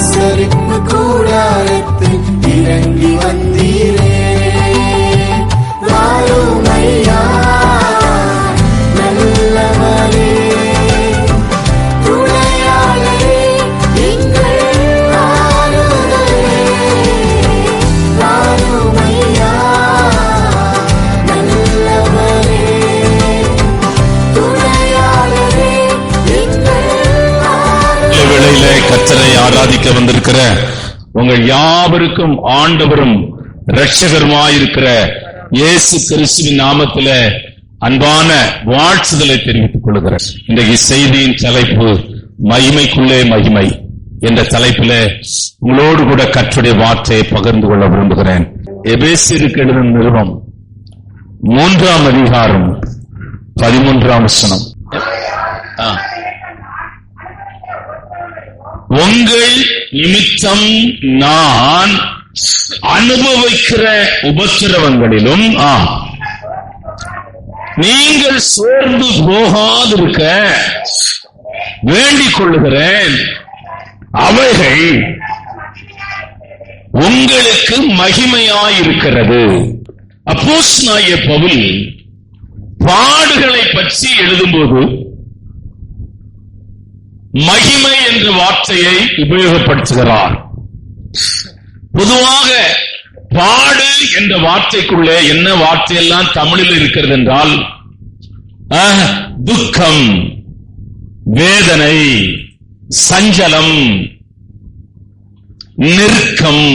ஆசரிப்பு கூடாரத்தில் இறங்கி வந்தீரே. வாரும் ஐயா நல்லவரே, துணையாளரே, எங்கள் ஆறுதலே. வாரும் ஐயா நல்லவரே, துணையாளரே, எங்கள் ஆறுதலே. வேளையிலே கர்த்தரை ஆராதிக்க வந்திருக்கிற உங்கள் யாவருக்கும் ஆண்டவரும் இரட்சகருமாயிருக்கிற இயேசு கிறிஸ்துவின் நாமத்திலே அன்பான வாழ்த்துதலை தெரிவித்துக் கொள்கிறேன். இன்றைக்கு செய்தியின் தலைப்பு மகிமைக்குள்ளே மகிமை என்ற தலைப்பிலே உங்களோடு கூட கர்த்தருடைய வார்த்தையை பகிர்ந்து கொள்ள விரும்புகிறேன். எபேசியருக்கு எழுதின நிருபம் 3ஆம் அதிகாரம் 13ஆம் வசனம். உங்கள் நிமித்தம் நான் அனுபவிக்கிற உபத்திரவங்களிலும் நீங்கள் சோர்ந்து போகாதிருக்க வேண்டிக் கொள்ளுகிறேன். அவைகள் உங்களுக்கு மகிமையாயிருக்கிறது. அப்போஸ்தலனாகிய பவுல் பாடுகளை பற்றி எழுதும்போது மகிமை என்ற வார்த்தையை உபயோகப்படுத்துகிறார். பொதுவாக பாடு என்ற வார்த்தைக்குள்ளே என்ன வார்த்தையெல்லாம் தமிழில் இருக்கிறது என்றால் துக்கம், வேதனை, சஞ்சலம், நெருக்கம்,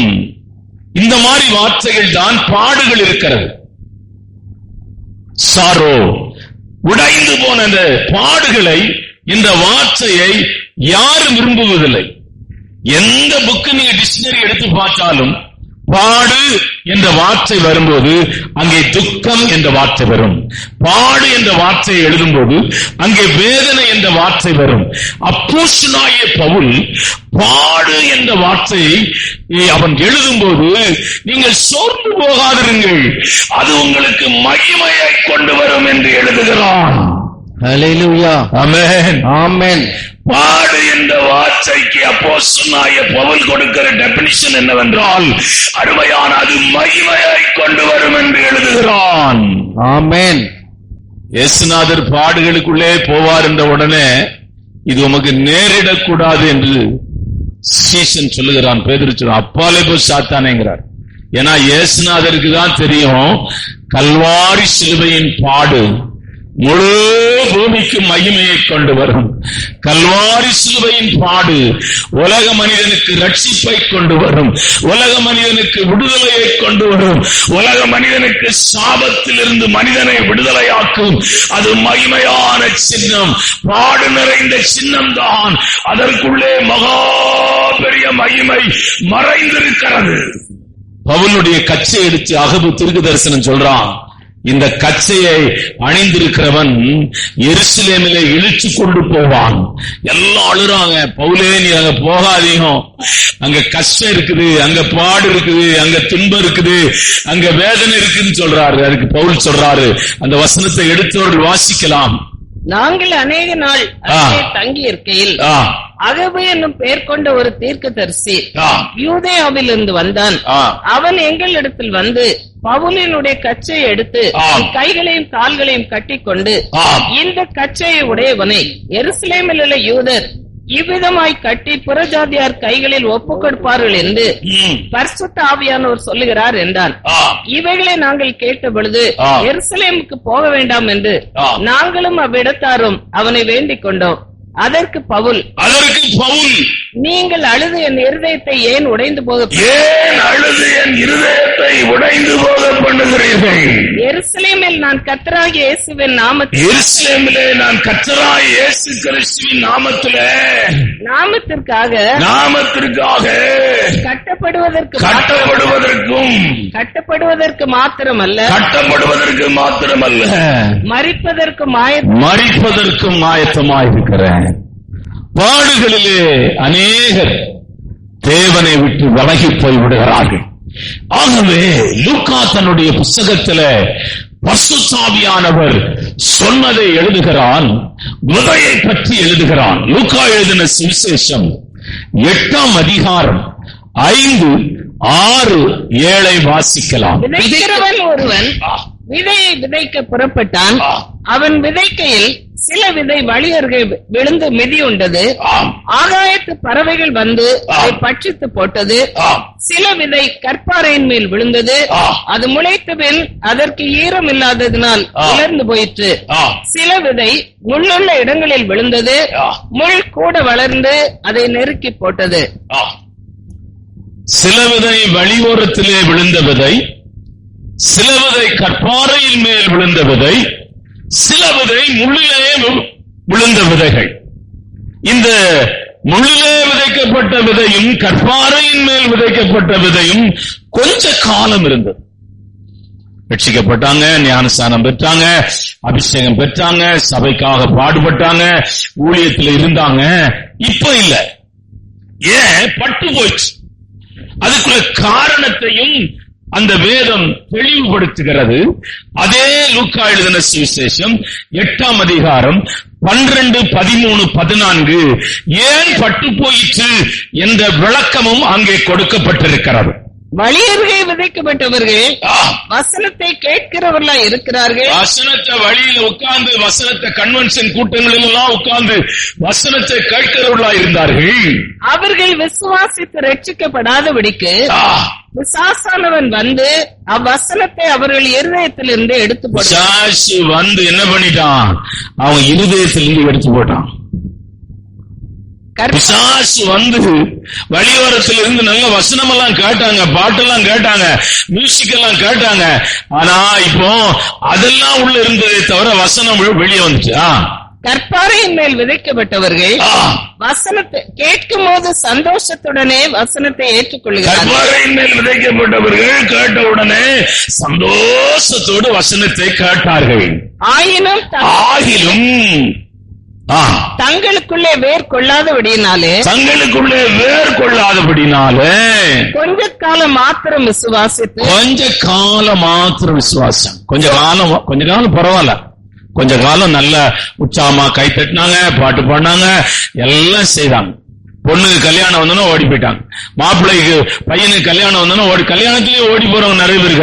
இந்த மாதிரி வார்த்தைகள் தான் பாடுகள் இருக்கிறது. சாரோ, உடைந்து போன அந்த பாடுகளை, இந்த வார்த்தையை யாரும் விரும்புவதில்லை. எந்த புக்கு நீங்க டிக்ஷனரி எடுத்து பார்த்தாலும் பாடு என்ற வார்த்தை வரும்போது அங்கே துக்கம் என்ற வார்த்தை வரும். பாடு என்ற வார்த்தையை எழுதும்போது அங்கே வேதனை என்ற வார்த்தை வரும். அப்போஸ்தலனாகிய பவுல் பாடு என்ற வார்த்தையை அவன் எழுதும்போது நீங்கள் சோர்ந்து போகாதிருங்கள், அது உங்களுக்கு மகிமையை கொண்டு வரும் என்று எழுதுகிறான். ஹல்லேலூயா, ஆமென், ஆமென். பாடு என்ற வார்த்தைக்கு அப்போஸ்தலனாகிய பவுல் கொடுக்கிற டெபினிஷன் என்னவென்றால், அருமையான அது மகிமையை கொண்டு வரும் என்று எழுதுகிறான். ஆமென். இயேசுநாதர் பாடுகளுக்குள்ளே போவார் என்ற உடனே இது உமக்கு நேரிடக்கூடாது என்று சீசன் சொல்லுகிறான். பேதுரு சொல்றான், அப்பாலே போய் சாத்தானேங்கிறார். ஏன்னா இயேசுநாதருக்கு தான் தெரியும் கல்வாரி சிலுவையின் பாடு முழு பூமிக்கு மகிமையை கொண்டு வரும். கல்வாரி சிலுவையின் பாடு உலக மனிதனுக்கு ரட்சிப்பை கொண்டு வரும், உலக மனிதனுக்கு விடுதலையை கொண்டு வரும், உலக மனிதனுக்கு சாபத்திலிருந்து மனிதனை விடுதலையாக்கும். அது மகிமையான சின்னம், பாடு நிறைந்த சின்னம் தான். அதற்குள்ளே மகா பெரிய மகிமை மறைந்திருக்கிறது. பவுலுடைய கச்சை எடுத்து அகபு தீர்க்க தரிசனம் சொல்றான், இந்த கச்சையை அணிந்திருக்கிறவன் எருசலேமிலே இழுச்சு கொண்டு போவான். எல்லாம் அழுறாங்க, பவுலே நீ அங்க போகாதீங்க, அங்க கஷ்டம் இருக்குது, அங்க பாடு இருக்குது, அங்க துன்பம் இருக்குது, அங்க வேதனை இருக்குன்னு சொல்றாரு. அதுக்கு பவுல் சொல்றாரு, அந்த வசனத்தை எடுத்தவர்கள் வாசிக்கலாம். நாங்கள் அநேக நாள் தங்கி இருக்கையில் அகபு என்னும் பெயர் கொண்ட ஒரு தீர்க்கதரிசி யூதேயாவிலிருந்து வந்தான். அவன் எங்களிடத்தில் வந்து பவுலினுடைய கச்சையை எடுத்து கைகளையும் கால்களையும் கட்டிக்கொண்டு, இந்த கச்சையை உடையவனை எருசலேமில் உள்ள யூதர் இவ்விதமாய் கட்டி புறஜாதியார் கைகளில் ஒப்புக் கொடுப்பார்கள் என்று பரிசுத்த ஆவியானவர் சொல்லுகிறார் என்றான். இவைகளை நாங்கள் கேட்ட பொழுது எருசலேமுக்கு போக வேண்டாம் என்று நாங்களும் அவ்விடத்தாரும் அவனை வேண்டிக் கொண்டோம். அதற்கு பவுல் நீங்கள் அழுது என் இருதயத்தை ஏன் உடைந்து போக பண்ணுகிறீர்கள்? எருசலேமில் நான் கர்த்தராகிய இயேசுவின் நாமத்தில், எருசலேமிலே நான் கர்த்தராகிய இயேசு கிறிஸ்துவின் நாமத்திலே நாமத்திற்காக கட்டப்படுவதற்கு மாத்திரமல்ல மரிப்பதற்கும் ஆயத்தமாயிருக்கிறேன். பாடுகளிலே அநேகர் தேவனை விட்டு விலகி போய் விடுகிறார்கள். ஆகவே லூக்கா தன்னுடைய புஸ்தகத்திலே பரிசுத்த ஆவியானவர் சொன்னதை எழுதுகிறான், விதையை பற்றி எழுதுகிறான். லூக்கா எழுதின சுவிசேஷம் 8ஆம் அதிகாரம் 5, 6, 7 வாசிக்கலாம். விதைக்கிறவன் ஒருவன் விதையை விதைக்க புறப்பட்டான். அவன் விதைக்கையில் சில விதை வழியருகே விழுந்து மிதியுண்டது. ஆகாயத்து பறவைகள் வந்து அதை பட்சித்து போட்டது. சில விதை கற்பாறையின் மேல் விழுந்தது. அது முளைத்த பின் அதற்கு ஈரம் இல்லாததினால் உலர்ந்து போயிற்று. சில விதை முள்ளுள்ள இடங்களில் விழுந்தது. முள் கூட வளர்ந்து அதை நெருக்கி போட்டது. சில விதை வழியோரத்திலே விழுந்த விதை, சில விதை கற்பாறையின் மேல் விழுந்த விதை, சில விதை முள்ளிலே விழுந்த விதைகள். இந்த முள்ளிலே விதைக்கப்பட்ட விதையும் கற்பாறையின் மேல் விதைக்கப்பட்ட விதையும் கொஞ்ச காலம் இருந்தது. ரட்சிக்கப்பட்டாங்க, ஞானஸ்நானம் பெற்றாங்க, அபிஷேகம் பெற்றாங்க, சபைக்காக பாடுபட்டாங்க, ஊழியத்தில் இருந்தாங்க. இப்ப இல்ல. ஏன்? பட்டு போச்சு. அதுக்குள்ள காரணத்தையும் அந்த வேதம் தெளிவுபடுத்துகிறது. அதே லூக்கா எழுதின சுவிசேஷம் 8ஆம் அதிகாரம் 12, 13, 14 ஏன் பட்டு போயிற்று என்ற விளக்கமும் அங்கே கொடுக்கப்பட்டிருக்கிறது. வழியருகே விதைக்கப்பட்டவர்கள் வசனத்தை கேட்கிறவர்களா இருக்கிறார்கள். வசனத்தை வழியில உட்கார்ந்து, வசனத்தை கன்வென்ஷன் கூட்டங்களில் எல்லாம் உட்கார்ந்து வசனத்தை கேட்கிறவர்களா இருந்தார்கள். அவர்கள் விசுவாசித்து ரட்சிக்கப்படாதபடிக்கு பிசாசானவன் வந்து அவ்வசனத்தை அவர்கள் இருதயத்திலிருந்து எடுத்து போட்டான். வந்து என்ன பண்ணிட்டான்? அவன் இருதயத்திலிருந்து எடுத்து போட்டான். பிசாசு வந்து வழியோரத்தில் இருந்து நல்ல வசனம் எல்லாம் கேட்டாங்க, பாட்டெல்லாம் கேட்டாங்க, மியூசிக் எல்லாம் கேட்டாங்க. ஆனா இப்போ அதெல்லாம் உள்ள இருந்ததை தவிர வசனம் வெளியே வந்துச்சு. கற்பாறையின் மேல் விதைக்கப்பட்டவர்கள் வசனத்தை கேட்கும் போது சந்தோஷத்துடனே வசனத்தை ஏற்றுக்கொள்கிறார்கள். கற்பாறையின் மேல் விதைக்கப்பட்டவர்கள் கேட்ட உடனே சந்தோஷத்தோடு வசனத்தை கேட்டார்கள். ஆயினும் தங்களுக்குள்ளே வேர் கொள்ளாதபடினாலே கொஞ்ச காலம் மாத்திரம் விசுவாசித்து கொஞ்ச காலம் பரவாயில்ல, கொஞ்ச காலம் நல்ல உற்சாகமா கை தட்டினாங்க, பாட்டு பாடினாங்க, எல்லாம் செய்தாங்க. பொண்ணுக்கு கல்யாணம் வந்தோன்னா ஓடி போயிட்டாங்க. மாப்பிள்ளைக்கு பையனுக்கு கல்யாணம் வந்தோன்னா கல்யாணத்திலேயே ஓடி போறவங்க நிறைய பேர்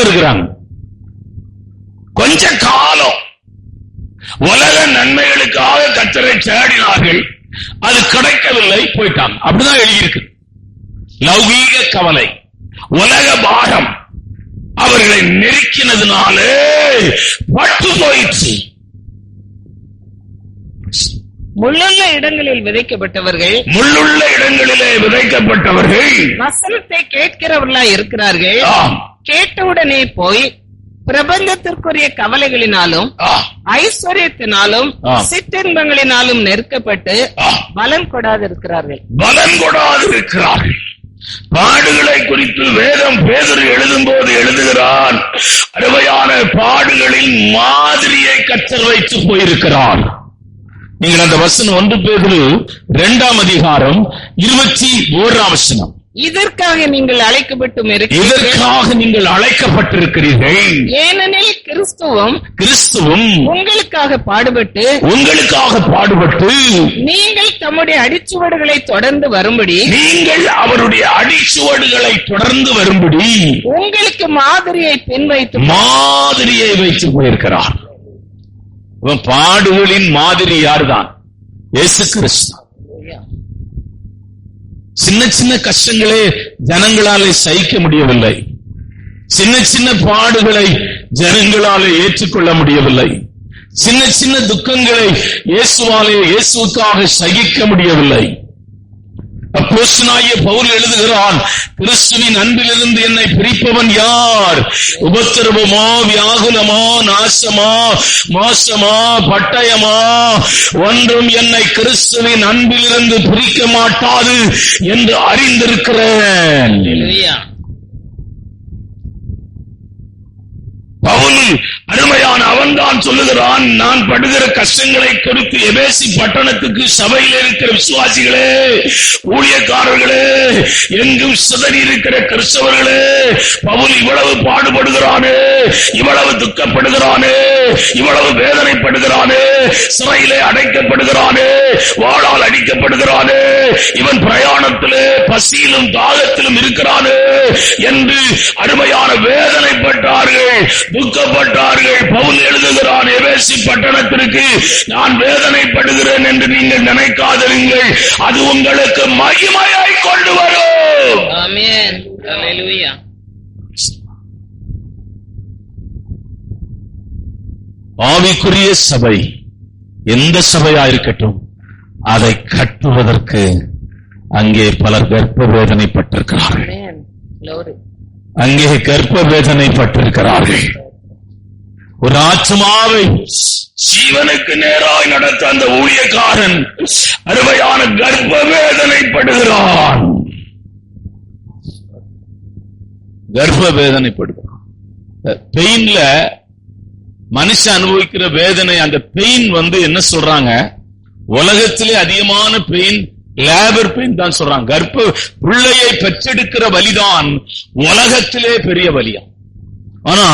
இருக்கிறாங்க. கொஞ்ச காலம் உலக நன்மைகளுக்காக கர்த்தரை தேடினார்கள், அது கிடைக்கவில்லை, போயிட்டாங்க. அப்படிதான் எழுதியிருக்கு. லௌகீக கவலை, உலக பாரம் அவர்களை நெருக்கினதுனாலே பட்டு போயிடுச்சு. முள்ளுள்ள இடங்களில் விதைக்கப்பட்டவர்கள் வசனத்தை கேட்கிறவர்களா இருக்கிறார்கள். கேட்டவுடனே போய் பிரபஞ்சத்திற்குரிய கவலைகளினாலும் ஐஸ்வர்யத்தினாலும் சிற்றின்பங்களினாலும் நெருக்கப்பட்டு பலன் கொடாது இருக்கிறார்கள். பாடுகளை குறித்து வேதம் பேதுரு எழுதும் போது எழுதுகிறான், அருமையான பாடுகளின் மாதிரியை கற்றல் வைத்து போயிருக்கிறார். நீங்கள் அந்த வசனம் 1 பேதுரு 2ஆம் அதிகாரம் 21ஆம் வசனம். இதற்காக நீங்கள் அழைக்கப்பட்டிருக்கிறீர்கள். ஏனெனில் கிறிஸ்துவும் உங்களுக்காக பாடுபட்டு நீங்கள் தம்முடைய அடிச்சுவடுகளை தொடர்ந்து வரும்படி உங்களுக்கு மாதிரியை வைத்து போயிருக்கிறார். பாடுகளின் மாதிரி யார்தான்? இயேசு கிறிஸ்து. சின்ன சின்ன கஷ்டங்களே ஜனங்களாலே சகிக்க முடியவில்லை. சின்ன சின்ன பாடுகளை ஜனங்களாலே ஏற்றுக்கொள்ள முடியவில்லை. சின்ன சின்ன துக்கங்களை இயேசுவுக்காக சகிக்க முடியவில்லை. அப்போஸ்தலனாகிய பவுல் எழுதுகிறான், கிறிஸ்துவின் அன்பிலிருந்து என்னை பிரிப்பவன் யார்? உபத்திரவமோ, வியாகுலமோ, நாசமோ, மோசமோ, பட்டயமோ, ஒன்றும் என்னை கிறிஸ்துவின் அன்பிலிருந்து பிரிக்க மாட்டாது என்று அறிந்திருக்கிறேன். பவுல் அருமையான அவன் தான் சொல்லுகிறான், நான் படுகிற கஷ்டங்களை குறித்து எபேசி பட்டணத்துக்கு சபையில் இருக்கிற விசுவாசிகளே, ஊழியக்காரர்களே, எங்கும் சிதறி இருக்கிற கிறிஸ்தவர்களே, பவுல் இவ்வளவு பாடுபடுகிறானே, இவ்வளவு துக்கப்படுகிறானே, இவ்வளவு வேதனைப்படுகிறானே, சிறையிலே அடைக்கப்படுகிறானே, வாளால் அடிக்கப்படுகிறானே, இவன் பிரயாணத்திலே பசியிலும் தாகத்திலும் இருக்கிறானே என்று அருமையான வேதனைப்பட்டார்கள், துக்கப்பட்டார்கள். பவுல் எழுதுகிறான், எபேசி பட்டணத்திற்கு நான் வேதனைப்படுகிறேன் என்று நீங்கள் நினைக்காதிருங்கள், அது உங்களுக்கு மகிமையாய் கொண்டு வரும். ஆமென். ஹல்லேலூயா. ஆவிக்குரிய சபை எந்த சபையா இருக்கட்டும், அதை கட்டுவதற்கு அங்கே பலர் கர்ப்ப வேதனைப்பட்டிருக்கிறார்கள். ஆமென். Glory. அங்கே கர்ப்ப வேதனைப்பட்டிருக்கிறார்கள். ஒரு ஆத்மாவை ஜீவனுக்கு நேராய் நடத்த அந்த ஊழியக்காரன் அருமையான கர்ப்ப வேதனைப்படுகிறான். கர்ப்ப வேதனைப்படுகிறான். பெயின்ல மனுஷன் அனுபவிக்கிற வேதனை, அந்த பெயின் என்ன சொல்றாங்க, உலகத்திலே அதிகமான பெயின் லேபர் பெயின் தான் சொல்றாங்க. கர்ப்ப பிள்ளையை பெற்றெடுக்கிற வலிதான் உலகத்திலே பெரிய வலியா. ஆனா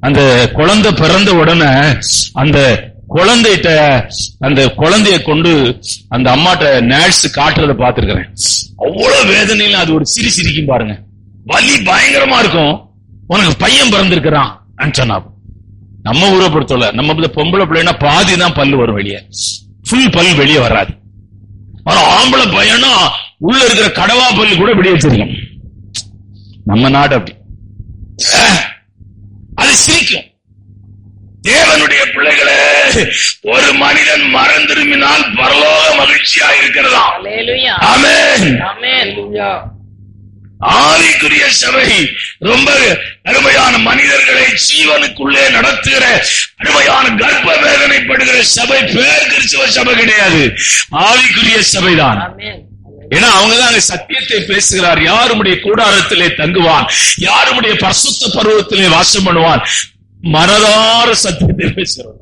அந்த குழந்தை பிறந்த உடனே அந்த குழந்தைய கொண்டு அந்த அம்மாட்ட நர்ஸ் காட்டுறத பாத்துருக்கிறேன். அவ்வளவு வேதனையில அது ஒரு சிரிக்கும் பாருங்க, வலி பயங்கரமா இருக்கும். உனக்கு பையன் பிறந்திருக்கிறான் சொன்னா, நம்ம ஊரை பொறுத்தவரை நம்ம பொம்பளை பிள்ளைன்னா பாதி தான் பல்லு வரும் வெளியே, ஃபுல் பல் வெளியே வராது. ஆனா ஆம்பளை பையனா உள்ள இருக்கிற கடவா பல்லு கூட வெளியே வச்சிருக்கோம். நம்ம நாடு அப்படி, அது சிரிக்கும். தேவனுடைய பிள்ளைகளே, ஒரு மனிதன் மரம் திரும்பினால் பரலோக மகிழ்ச்சியா இருக்கிறதா? ஹல்லேலூயா. ஆமென். ஆமென். ஆவிக்குரிய சபை ரொம்ப அருமையான மனிதர்களை ஜீவனுக்குள்ளே நடத்துகிற அருமையான கர்ப்ப வேதனைப்படுகிற சபை பேர் கிறிஸ்துவ சபை கிடையாது, ஆவிக்குரிய சபைதான். ஆமென். ஏன்னா அவங்கதான் சத்தியத்தை பேசுகிறார். யாருடைய கூடாரத்திலே தங்குவான், யாருடைய பரிசுத்த பருவத்திலே வாசம் பண்ணுவான், மனதார சத்தியத்தை பேசுகிறான்.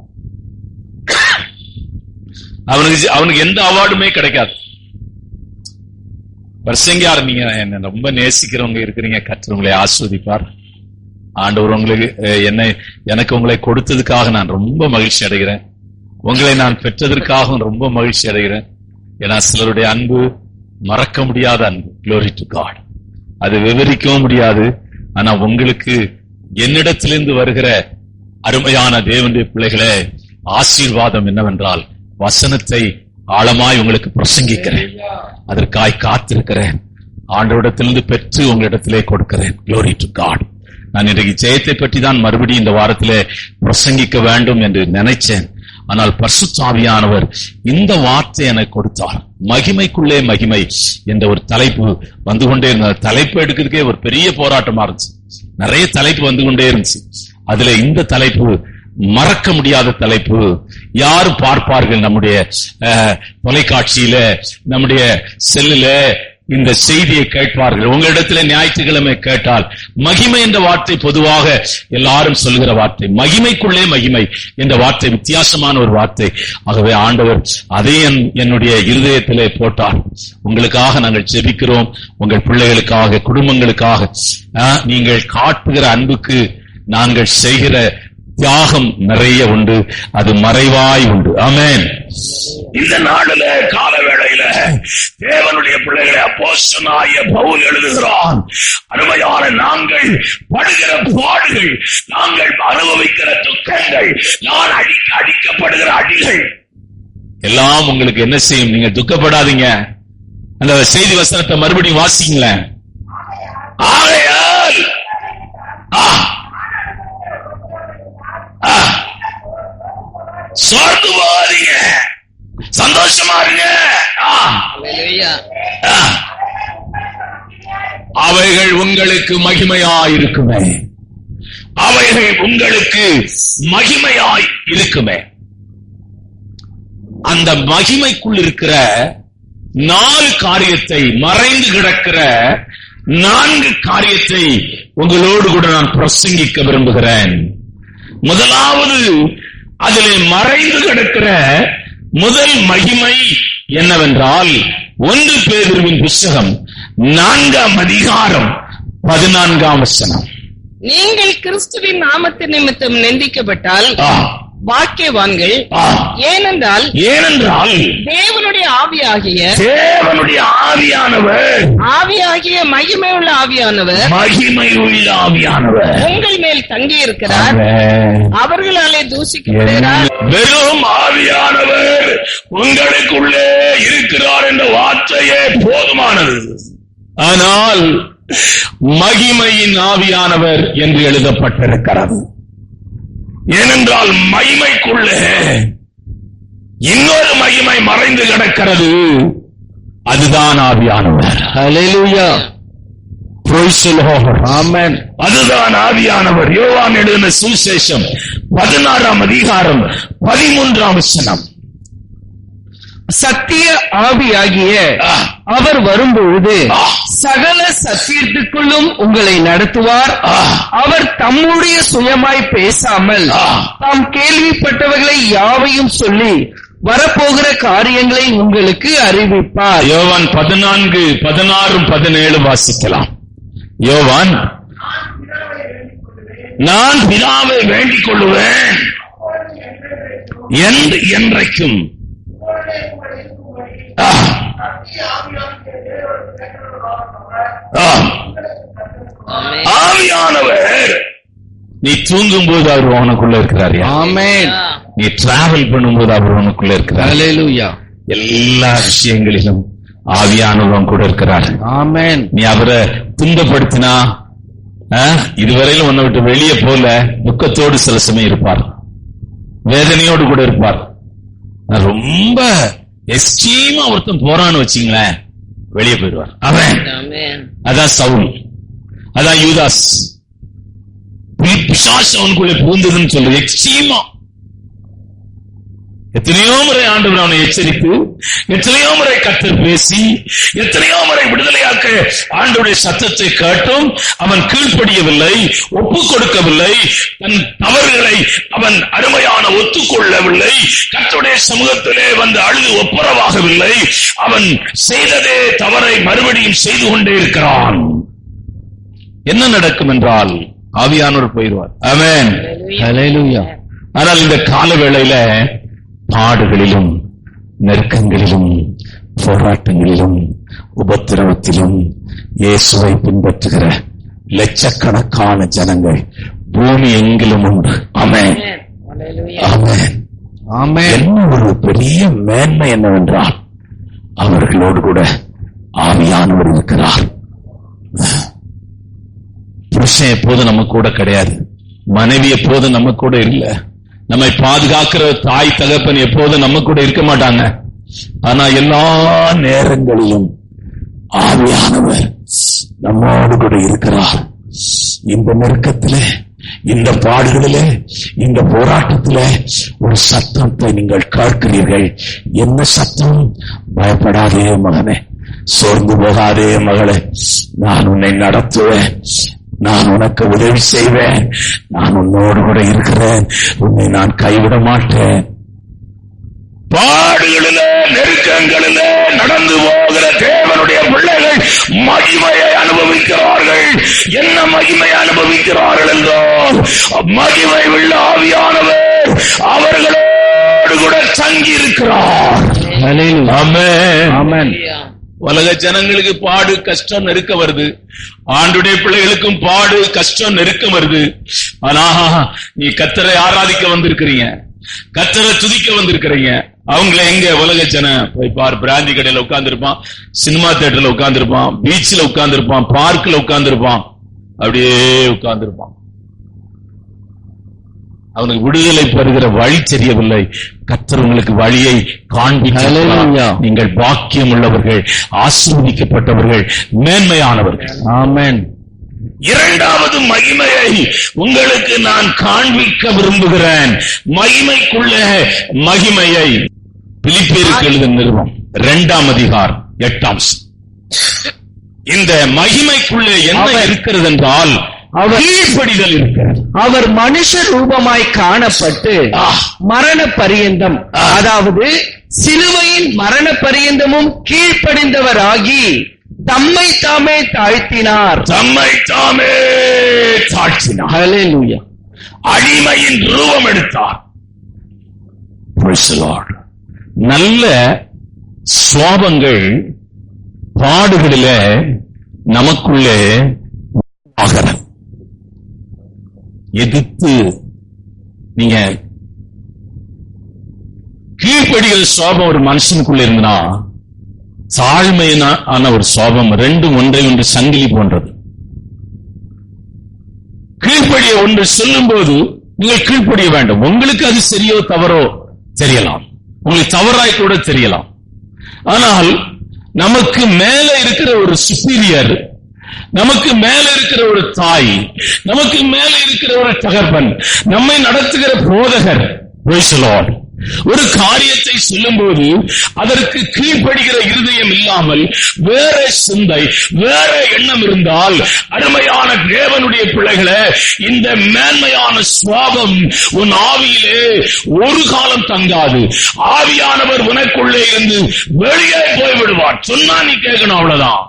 அவனுக்கு எந்த அவார்டுமே கிடைக்காது. பிரசங்கியார், நீங்க என்ன ரொம்ப நேசிக்கிறவங்க இருக்கிறீங்க, கர்த்தர் உங்களை ஆஸ்வதிப்பார். ஆண்டவர் உங்களுக்கு எனக்கு உங்களை கொடுத்ததுக்காக நான் ரொம்ப மகிழ்ச்சி அடைகிறேன். உங்களை நான் பெற்றதற்காக ரொம்ப மகிழ்ச்சி அடைகிறேன். ஏன்னா சிலருடைய அன்பு மறக்க முடியாத அன்பு. Glory to God. அது விவரிக்கவும் முடியாது. ஆனா உங்களுக்கு என்னிடத்திலிருந்து வருகிற அருமையான தேவனுடைய பிள்ளைகளே, ஆசீர்வாதம் என்னவென்றால் வசனத்தை ஆழமாய் உங்களுக்கு பிரசங்கிக்கிறேன், அதற்காய் காத்திருக்கிறேன், ஆண்டவரிடத்திலிருந்து பெற்று உங்களிடத்திலே கொடுக்கிறேன். Glory to God. நான் இன்றைக்கு ஜெயத்தை பற்றி தான் மறுபடியும் இந்த வாரத்திலே பிரசங்கிக்க வேண்டும் என்று நினைச்சேன். ஆனால் பரிசுத்த ஆவியானவர் இந்த வார்த்தை எனக்கு கொடுத்தார். மகிமைக்குள்ளே மகிமை என்ற ஒரு தலைப்பு வந்து கொண்டே இருந்த தலைப்பு எடுக்கிறதுக்கே ஒரு பெரிய போராட்டமா இருந்துச்சு. நிறைய தலைப்பு வந்து கொண்டே இருந்துச்சு. அதுல இந்த தலைப்பு மறக்க முடியாத தலைப்பு. யாரு பார்ப்பார்கள் நம்முடைய தொலைக்காட்சியில, நம்முடைய செல்லுல இந்த செய்தியை கேட்பார்கள். உங்களிடத்துல ஞாயிற்றுக்கிழமை கேட்டால் மகிமை என்ற வார்த்தை பொதுவாக எல்லாரும் சொல்லுகிற வார்த்தை. மகிமைக்குள்ளே மகிமை என்ற வார்த்தை வித்தியாசமான ஒரு வார்த்தை. ஆகவே ஆண்டவர் அதை என்னுடைய இருதயத்திலே போட்டார். உங்களுக்காக நாங்கள் ஜெபிக்கிறோம், உங்கள் பிள்ளைகளுக்காக, குடும்பங்களுக்காக. நீங்கள் காட்டுகிற அன்புக்கு நாங்கள் செய்கிற தியாகம் நிறைய உண்டு, அது மறைவாய் உண்டு. ஆமென். இந்த நாடுல கால வேளையில தேவனுடைய பிள்ளைகளை அப்போஸ்தலனாகிய பவுல் எழுதுகிறான். அருமையான நாங்கள் படுகிற பாடுகள், நாங்கள் அனுபவிக்கிற துக்கங்கள், நான் அடிக்கப்படுகிற அடிகள் எல்லாம் உங்களுக்கு என்ன செய்யும்? நீங்க துக்கப்படாதீங்க. அந்த செய்தி வசனத்தை மறுபடியும் வாசிங்களேன். ஆகையால் சோர்ந்து போகாதீங்க, சந்தோஷமா இருங்க. அவைகள் உங்களுக்கு மகிமையாயிருக்குமே, அவைகள் உங்களுக்கு மகிமையாய் இருக்குமே. அந்த மகிமைக்குள் இருக்கிற 4 காரியத்தை, மறைந்து கிடக்கிற 4 காரியத்தை உங்களோடு கூட நான் பிரசங்கிக்க விரும்புகிறேன். முதலாவது, அதிலே மறைந்து கிடக்கிற முதல் மகிமை என்னவென்றால் 1 பேதுருவின் புஸ்தகம் 4ஆம் அதிகாரம் 14ஆம் வசனம். நீங்கள் கிறிஸ்துவின் நாமத்தின் நிமித்தம் நிந்திக்கப்பட்டால் பாக்கியவான்கள், ஏனென்றால் தேவனுடைய ஆவியாகிய மகிமையுள்ள ஆவியானவர் உங்கள் மேல் தங்கி இருக்கிறார். அவர்களாலே தூசிக்கப்படுகிறார். வெறும் ஆவியானவர் உங்களுக்குள்ளே இருக்கிறார் என்ற வார்த்தையே போதுமானது. ஆனால் மகிமையின் ஆவியானவர் என்று எழுதப்பட்டிருக்கிறது. ஏனென்றால் மகிமைக்குள்ளே இன்னொரு மகிமை மறைந்து கிடக்கிறது. அதுதான் ஆவியானவர். Hallelujah. Praise the lord. Amen. அதுதான் ஆவியானவர். யோவான் எழுதின சுவிசேஷம் 16ஆம் அதிகாரம் 13ஆம் வசனம். சத்திய ஆவியாகிய அவர் வரும்பொழுது சகல சத்தியத்துக்குள்ளும் உங்களை நடத்துவார். அவர் தம்முடைய சுயமாய் பேசாமல் தாம் கேள்விப்பட்டவர்களை யாவையும் சொல்லி வரப்போகிற காரியங்களை உங்களுக்கு அறிவிப்பார். யோவான் 14, 16, 17 வாசிக்கலாம். யோவான், நான் பிதாவை வேண்டிக் கொள்ளுவேன் என்று என்றைக்கும் ஆவியானவர் நீ தூங்கும் போது அவர் உனக்குள்ள இருக்கிறார். ஆமென். நீ டிராவல் பண்ணும்போது அவர் உனக்குள்ள இருக்கிறார். ஹல்லேலூயா. எல்லா விஷயங்களிலும் ஆவியானவர் கூட இருக்கிறார். ஆமென். நீ அவரை துன்பப்படுத்தினா இதுவரையிலும் உன்னை விட்டு வெளியே போல துக்கத்தோடு சில சமயம் இருப்பார், வேதனையோடு கூட இருப்பார். ரொம்ப எக்ஸ்ட்ரீமா ஒருத்தன் போறான்னு வச்சீங்களேன், வெளியே போயிடுவார். அவன் அதான் சவுல், அதான் யூதாஸ். பிசாசு அவனுக்குள்ளே பூந்ததுன்னு சொல்லுது. எக்ஸ்ட்ரீமா எத்தனையோ முறை ஆண்டவர் அவனை எச்சரித்து, எத்தனையோ முறை கர்த்தர் பேசி, எத்தனையோ முறை விடுதலையாக்க ஆண்டவருடைய சத்தத்தை கேட்டும் அவன் கீழ்ப்படியவில்லை, ஒப்புக் கொடுக்கவில்லை, தன் தவறுகளை அவன் அருமையான ஒத்துக்கொள்ளவில்லை, கர்த்தருடைய சமூகத்திலே வந்து அழுது ஒப்புரவாகவில்லை. அவன் செய்ததே தவறை மறுபடியும் செய்து கொண்டே இருக்கிறான். என்ன நடக்கும் என்றால் ஆவியானவர் போயிடுவார். ஆமென். ஹல்லேலூயா. ஆனால் இந்த கால வேளையில பாடுகளிலும் நெருக்கங்களிலும் போராட்டங்களிலும் உபத்திரவத்திலும் இயேசுவை பின்பற்றுகிற லட்சக்கணக்கான ஜனங்கள் பூமி எங்கிலும் உண்டு. ஆமென். ஆமென். ஆமென். என்ன ஒரு பெரிய மேன்மை என்னவென்றால் அவர்களோடு கூட ஆவியானவர் இருக்கிறார். புருஷன் எப்போதும் நம்ம கூட கிடையாது, மனைவி எப்போதும் நம்ம கூட இல்லை, நம்மை பாதுகாக்கிற தாய் தகப்பன் எப்போதும் நம்ம கூட இருக்க மாட்டாங்க. ஆனா எல்லா நேரங்களிலும் ஆவியானவர் நம்மோடு கூட இருக்கிறார். இந்த நெருக்கத்திலே, இந்த பாடுகளிலே, இந்த போராட்டத்திலே ஒரு சத்தத்தை நீங்கள் கேட்கிறீர்கள். என்ன சத்தம்? பயப்படாதே மகனே, சோர்ந்து போகாதே மகளே, நான் உன்னை நடத்துவேன், நான் உனக்கு உதவி செய்வேன், நான் உன்னோடு கூட இருக்கிறேன், உன்னை நான் கைவிட மாட்டேன். பாடுகளிலே நெருக்கங்களிலே நடந்து போகிற தேவனுடைய பிள்ளைகள் மகிமையை அனுபவிக்கிறார்கள். என்ன மகிமையை அனுபவிக்கிறார்கள் என்றால் மகிமை உள்ள ஆவியானவர் அவர்களோடு கூட தங்கி இருக்கிறார். ஆமென். ஆமென். உலக ஜனங்களுக்கு பாடு கஷ்டம் நெருக்க வருது, ஆண்டுடைய பிள்ளைகளுக்கும் பாடு கஷ்டம் நெருக்கம் வருது. ஆனா நீ கர்த்தரை ஆராதிக்க வந்திருக்கிறீங்க, கர்த்தரை துதிக்க வந்திருக்கிறீங்க. அவங்கள எங்க உலக ஜன போய் பார், பிராந்தி கடையில உட்கார்ந்து இருப்பான், சினிமா தியேட்டர்ல உட்கார்ந்து இருப்பான், பீச்ல உட்கார்ந்து இருப்பான், பார்க்ல உட்கார்ந்து இருப்பான், அப்படியே உட்கார்ந்து இருப்பான். அவனுக்கு விடுதலை பெறுகிற வழி தெரியவில்லை. கர்த்தர் உங்களுக்கு வழியை காண்பிக்கிறார். நீங்கள் பாக்கியம் உள்ளவர்கள், ஆசீர்வதிக்கப்பட்டவர்கள், மேன்மையானவர்கள். ஆமென். இரண்டாவது மகிமையை உங்களுக்கு நான் காண்பிக்க விரும்புகிறேன். மகிமைக்குள்ள மகிமையை பிலிப்பியருக்கு எழுதின நிருபம் 2ஆம் அதிகாரம் 8ஆம். இந்த மகிமைக்குள்ளே என்ன இருக்கிறது என்றால் அவர் கீழ்ப்படிதல் இருக்கிறது. அவர் மனுஷ ரூபமாய் காணப்பட்டு மரண பரியந்தம், அதாவது சிலுவையின் மரண பரியந்தமும் கீழ்ப்படிந்தவராகி தம்மை தாமே தாழ்த்தினார். தம்மை தாமே தாழ்த்தினார். ஹல்லேலூயா. அடிமையின் ரூபம் எடுத்தார். Praise the Lord. நல்ல சுவாபங்கள் பாடுகளிலே நமக்குள்ளே ஆகிறது. எதிர்த்து நீங்க கீழ்ப்படிகிற சுவாபம் ஒரு மனுஷனுக்குள்ள இருந்தா, தாழ்மையான ஒரு சுவாபம் ரெண்டும் ஒன்றை ஒன்று சங்கிலி போன்றது. கீழ்ப்படிய ஒன்று சொல்லும் போது நீங்கள் கீழ்ப்படிய வேண்டும். உங்களுக்கு அது சரியோ தவறோ தெரியலாம், உங்களுக்கு தவறாய் கூட தெரியலாம். ஆனால் நமக்கு மேல இருக்கிற ஒரு சுப்பீரியர், நமக்கு மேல இருக்கிற ஒரு தாய், நமக்கு மேல இருக்கிற ஒரு தகப்பன், நம்மை நடத்துகிற போதகர், praise the Lord, ஒரு காரியத்தை சொல்லும் போது அதற்கு கீழ்ப்படுகிற இருதயம் இல்லாமல் வேற சிந்தை, வேற எண்ணம் இருந்தால், அருமையான தேவனுடைய பிள்ளைகளே, இந்த மேன்மையான சுவாபம் உன் ஆவியிலே ஒரு காலம் தங்காது. ஆவியானவர் உனக்குள்ளே இருந்து வெளியே போய்விடுவார். சொன்னா நீ கேட்கணும், அவ்வளவுதான்.